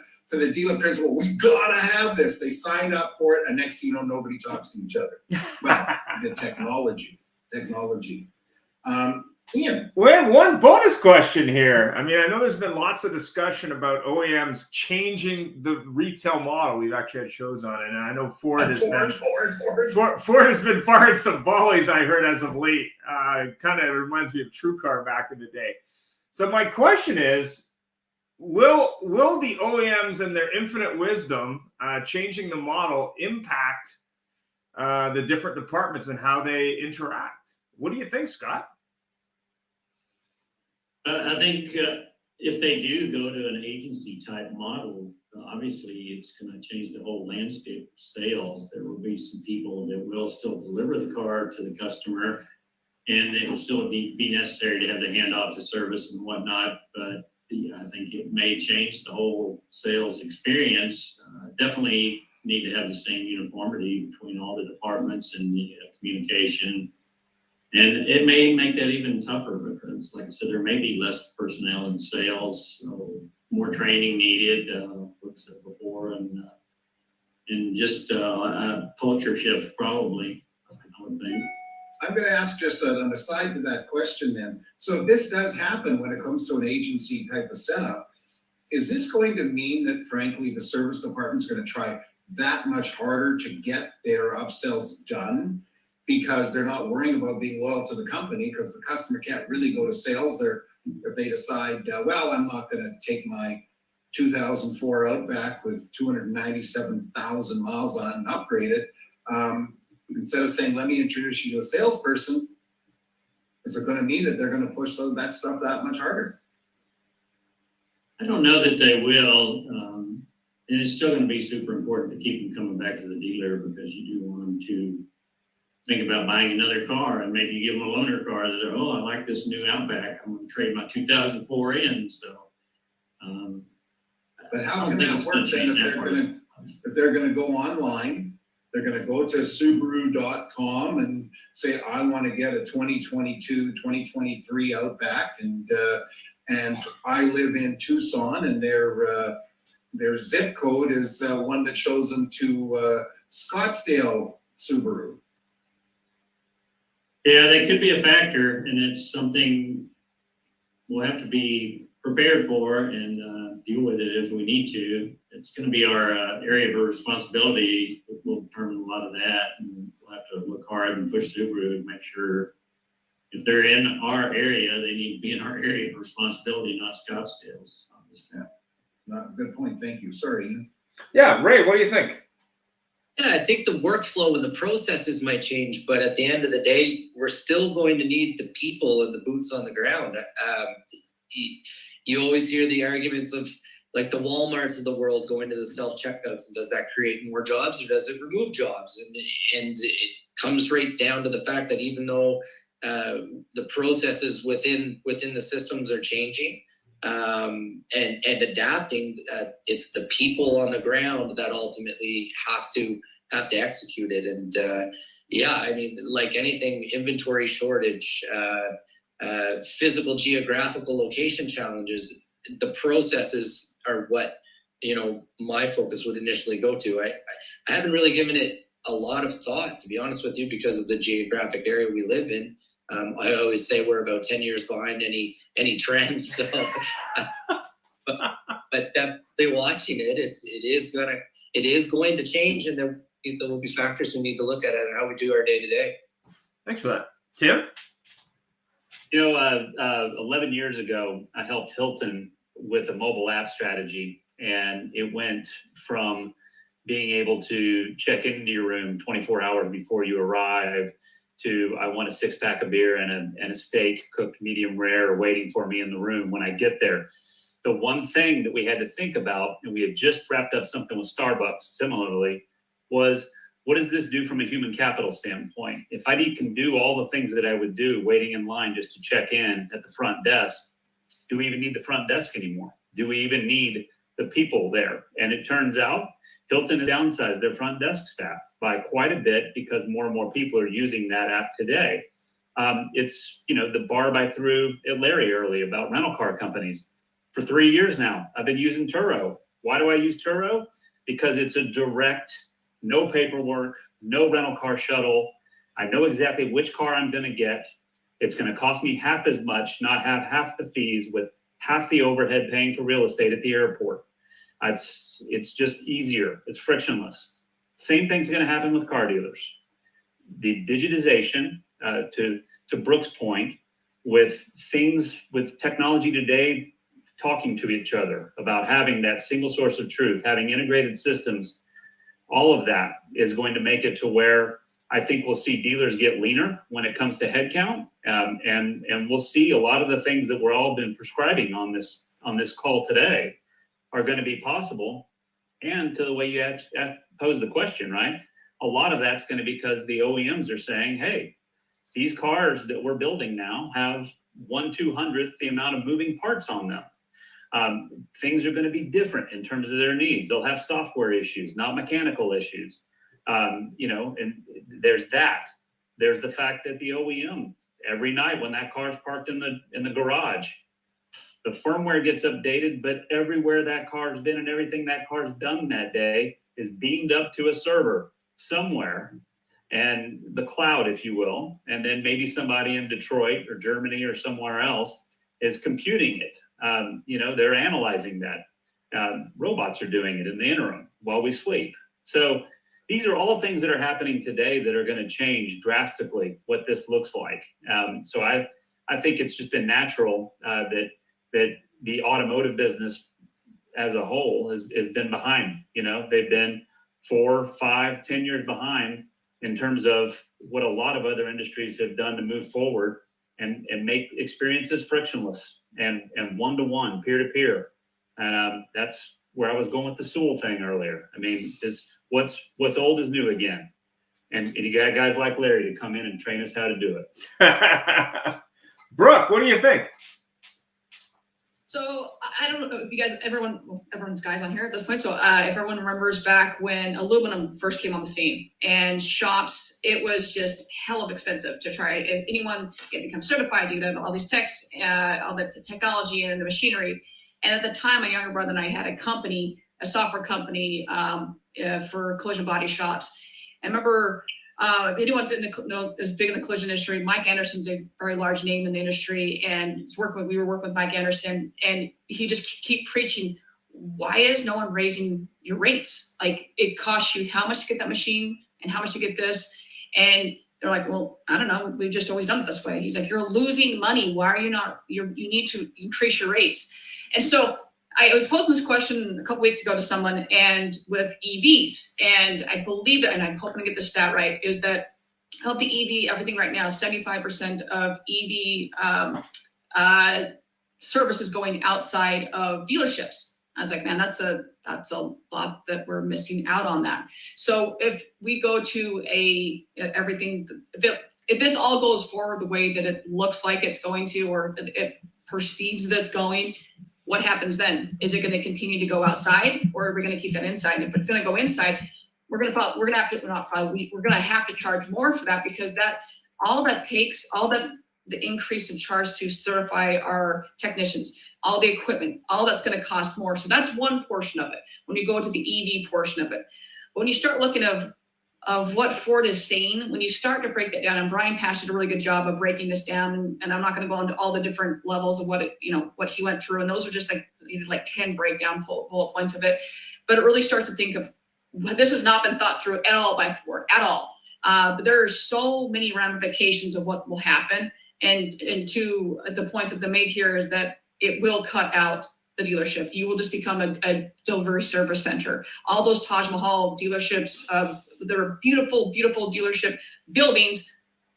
dealer principal. We gotta have this. They signed up for it, and next thing you know, nobody talks to each other. Well, the technology. Ian. We have one bonus question here. I mean, I know there's been lots of discussion about OEMs changing the retail model. We've actually had shows on it, and I know Ford has been firing some volleys, I heard, as of late. Kind of reminds me of TrueCar back in the day. So my question is, will the OEMs and their infinite wisdom changing the model impact the different departments and how they interact? What do you think, Scott? I think if they do go to an agency type model, obviously it's going to change the whole landscape of sales. There will be some people that will still deliver the car to the customer, and it will still be necessary to have the handoff to service and whatnot. But I think it may change the whole sales experience. Definitely need to have the same uniformity between all the departments and the communication. And it may make that even tougher because, like I said, there may be less personnel in sales, so more training needed, like I said before, and just a culture shift probably, I would think. I'm going to ask just an aside to that question then. So if this does happen when it comes to an agency type of setup, is this going to mean that, frankly, the service department's going to try that much harder to get their upsells done? Because they're not worrying about being loyal to the company, because the customer can't really go to sales there if they decide, well, I'm not going to take my 2004 Outback with 297,000 miles on it and upgrade it. Instead of saying, let me introduce you to a salesperson, is it going to mean that they're going to push that stuff that much harder? I don't know that they will. And it's still going to be super important to keep them coming back to the dealer, because you do want them to think about buying another car, and maybe you give them a loaner car that, I like this new Outback. I'm going to trade my 2004 in. So, but how can that work then if they're going to go online? They're going to go to Subaru.com and say, I want to get a 2022, 2023 Outback, and I live in Tucson, and their zip code is one that shows them to Scottsdale Subaru. Yeah, that could be a factor, and it's something we'll have to be prepared for and deal with it if we need to. It's going to be our area of responsibility. We'll determine a lot of that, and we'll have to look hard and push Subaru and make sure if they're in our area, they need to be in our area of responsibility, not Scottsdale's. Yeah, not a good point. Thank you. Sorry. Yeah, Ray, what do you think? Yeah, I think the workflow and the processes might change, but at the end of the day, we're still going to need the people and the boots on the ground. You always hear the arguments of like the Walmarts of the world going to the self-checkouts, and does that create more jobs or does it remove jobs? And it comes right down to the fact that even though the processes within the systems are changing and adapting, it's the people on the ground that ultimately have to execute it. And yeah, I mean, like anything, inventory shortage, physical geographical location challenges, the processes are what, you know, my focus would initially go to. I haven't really given it a lot of thought, to be honest with you, because of the geographic area we live in. I always say we're about 10 years behind any trends. So, but definitely watching it, it is going to change, and there will be factors we need to look at it and how we do our day to day. Thanks for that. Tim? You know, 11 years ago, I helped Hilton with a mobile app strategy, and it went from being able to check into your room 24 hours before you arrive to I want a 6-pack of beer and a steak cooked medium rare waiting for me in the room when I get there. The one thing that we had to think about, and we had just wrapped up something with Starbucks similarly, was what does this do from a human capital standpoint? If I can do all the things that I would do waiting in line just to check in at the front desk, do we even need the front desk anymore? Do we even need the people there? And it turns out Hilton has downsized their front desk staff by quite a bit because more and more people are using that app today. It's, you know, the barb I threw at Larry early about rental car companies. For 3 years now, I've been using Turo. Why do I use Turo? Because it's a direct, no paperwork, no rental car shuttle. I know exactly which car I'm going to get. It's going to cost me half as much, not have half the fees, with half the overhead paying for real estate at the airport. It's just easier. It's frictionless. Same thing's going to happen with car dealers. The digitization, to Brooke's point, with things, with technology today talking to each other about having that single source of truth, having integrated systems, all of that is going to make it to where I think we'll see dealers get leaner when it comes to headcount, and we'll see a lot of the things that we're all been prescribing on this call today are going to be possible. And to the way you pose the question, right? A lot of that's going to be because the OEMs are saying, hey, these cars that we're building now have 1/200th the amount of moving parts on them. Things are going to be different in terms of their needs. They'll have software issues, not mechanical issues. You know, and there's that. There's the fact that the OEM, every night when that car's parked in the garage, the firmware gets updated, but everywhere that car's been and everything that car's done that day is beamed up to a server somewhere, and the cloud, if you will, and then maybe somebody in Detroit or Germany or somewhere else is computing it. You know, they're analyzing that. Robots are doing it in the interim while we sleep. So these are all things that are happening today that are going to change drastically what this looks like. So I think it's just been natural that the automotive business as a whole has been behind. You know, they've been 4, 5, 10 years behind in terms of what a lot of other industries have done to move forward and make experiences frictionless and one-to-one, peer-to-peer. And that's where I was going with the Sewell thing earlier. I mean, what's old is new again. And you got guys like Larry to come in and train us how to do it. Brooke, what do you think? So I don't know if you guys, everyone's guys on here at this point. So if everyone remembers back when aluminum first came on the scene and shops, it was just hell of expensive to try. If anyone become certified, you know, all these techs, all the technology and the machinery. And at the time, my younger brother and I had a company, a software company for collision body shops. I remember if anyone's is big in the collision industry, Mike Anderson's a very large name in the industry, and we were working with Mike Anderson, and he just keep preaching, why is no one raising your rates? Like, it costs you how much to get that machine and how much to get this? And they're like, well, I don't know, we've just always done it this way. He's like, you're losing money. Why are you not, you need to increase your rates. And so I was posing this question a couple weeks ago to someone, and with EVs, and I believe that, and I'm hoping to get the stat right, is that of the EV, everything right now, 75% of EV service is going outside of dealerships. I was like, man, that's a lot that we're missing out on that. So if we go to if this all goes forward the way that it looks like it's going to, or it perceives that it's going, what happens then? Is it going to continue to go outside, or are we going to keep that inside? And if it's going to go inside, we're going to have to charge more for that, because the increase in charge to certify our technicians, all the equipment, all that's going to cost more. So that's one portion of it. When you go to the EV portion of it, but when you start looking of what Ford is saying, when you start to break that down, and Brian Pash did a really good job of breaking this down, and I'm not going to go into all the different levels of what he went through, and those are just like 10 breakdown bullet points of it. But it really starts to think of, this has not been thought through at all by Ford at all. But there are so many ramifications of what will happen, and to the points of the made here is that it will cut out the dealership. You will just become a delivery service center. All those Taj Mahal dealerships, they're beautiful, beautiful dealership buildings,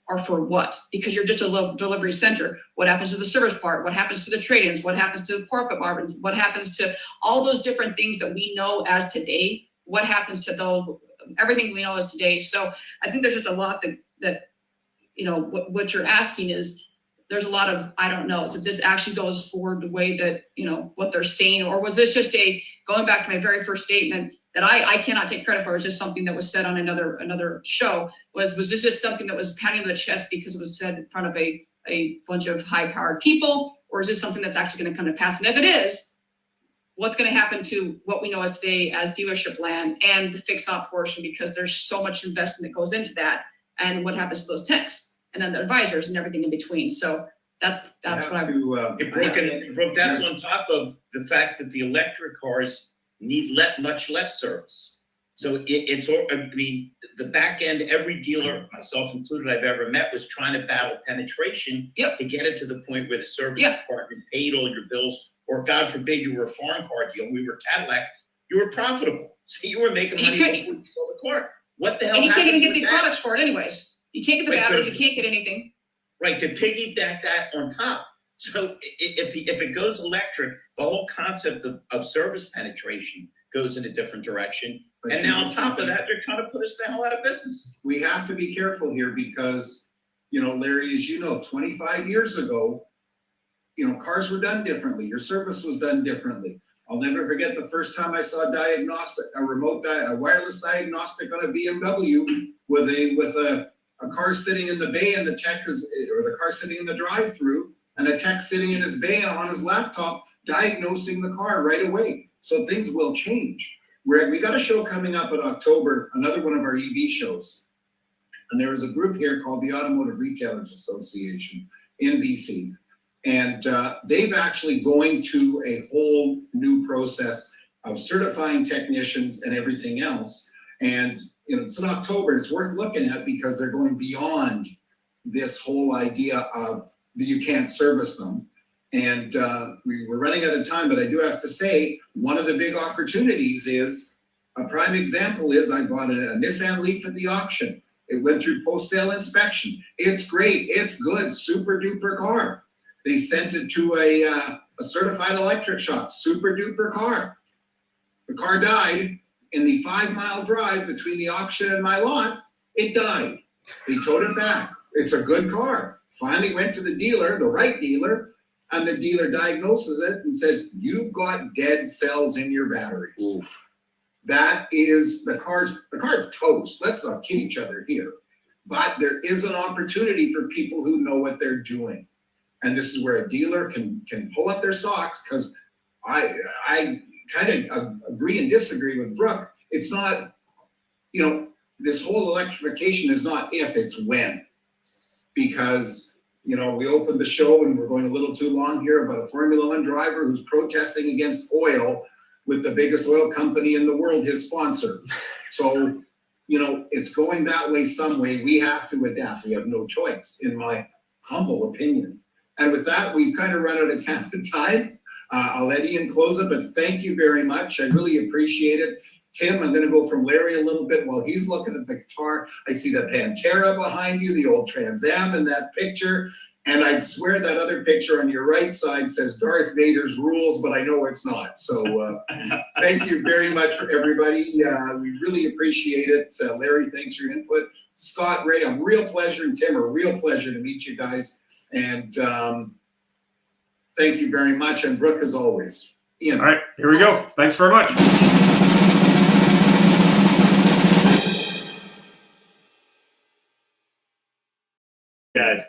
are for what? Because you're just a delivery center. What happens to the service part? What happens to the trade-ins? What happens to the profit margin? What happens to all those different things that we know as today? What happens to everything we know as today? So I think there's just a lot that what you're asking is, there's a lot of, I don't know, so if this actually goes forward the way that, what they're saying, or was this just going back to my very first statement that I cannot take credit for, it's just something that was said on another show, was this just something that was pounding the chest because it was said in front of a bunch of high-powered people, or is this something that's actually going to come to pass? And if it is, what's going to happen to what we know as today as dealership land and the fix-op portion, because there's so much investment that goes into that, and what happens to those techs and then the advisors and everything in between. So that's what I Brooke, that's on top of the fact that the electric cars need much less service. So the back end, every dealer, myself included, I've ever met, was trying to battle penetration to get it to the point where the service department paid all your bills, or God forbid you were a foreign car deal. We were Cadillac, you were profitable. So you were making money before you sold the car. What the hell? And you can't even get the products for it anyways. You can't get the batteries, you can't get anything. Right, to piggyback that on top. So if it goes electric, the whole concept of service penetration goes in a different direction. But and now on top of that, they're trying to put us the hell out of business. We have to be careful here because, Larry, as you know, 25 years ago, cars were done differently. Your service was done differently. I'll never forget the first time I saw a wireless diagnostic on a BMW with a car sitting in the bay, and the car sitting in the drive-through, and a tech sitting in his bay on his laptop diagnosing the car right away. So things will change. We got a show coming up in October, another one of our EV shows. And there is a group here called the Automotive Retailers Association in BC. And they've actually going to a whole new process of certifying technicians and everything else. And it's in October. It's worth looking at because they're going beyond this whole idea of that you can't service them. And we're running out of time, but I do have to say, one of the big opportunities is, a prime example is I bought a Nissan Leaf at the auction. It went through post-sale inspection. It's great. It's good. Super duper car. They sent it to a certified electric shop. Super duper car. The car died in the 5-mile drive between the auction and my lot. It died. They towed it back. It's a good car. Finally went to the dealer, the right dealer, and the dealer diagnoses it and says, you've got dead cells in your batteries. Oof. That is, the car's toast. Let's not kid each other here. But there is an opportunity for people who know what they're doing. And this is where a dealer can pull up their socks, because I kind of agree and disagree with Brooke. It's not, this whole electrification is not if, it's when. Because, we opened the show and we're going a little too long here about a Formula One driver who's protesting against oil with the biggest oil company in the world, his sponsor. So, it's going that way some way. We have to adapt. We have no choice, in my humble opinion. And with that, we've kind of run out of time. I'll let Ian close it, but thank you very much. I really appreciate it. Tim, I'm going to go from Larry a little bit while he's looking at the guitar. I see the Pantera behind you, the old Trans Am in that picture. And I swear that other picture on your right side says Darth Vader's rules, but I know it's not. So thank you very much for everybody. We really appreciate it. Larry, thanks for your input. Scott, Ray, a real pleasure, and Tim, a real pleasure to meet you guys. And thank you very much. And Brooke, as always. Ian. All right, here we go. Thanks very much. Guys.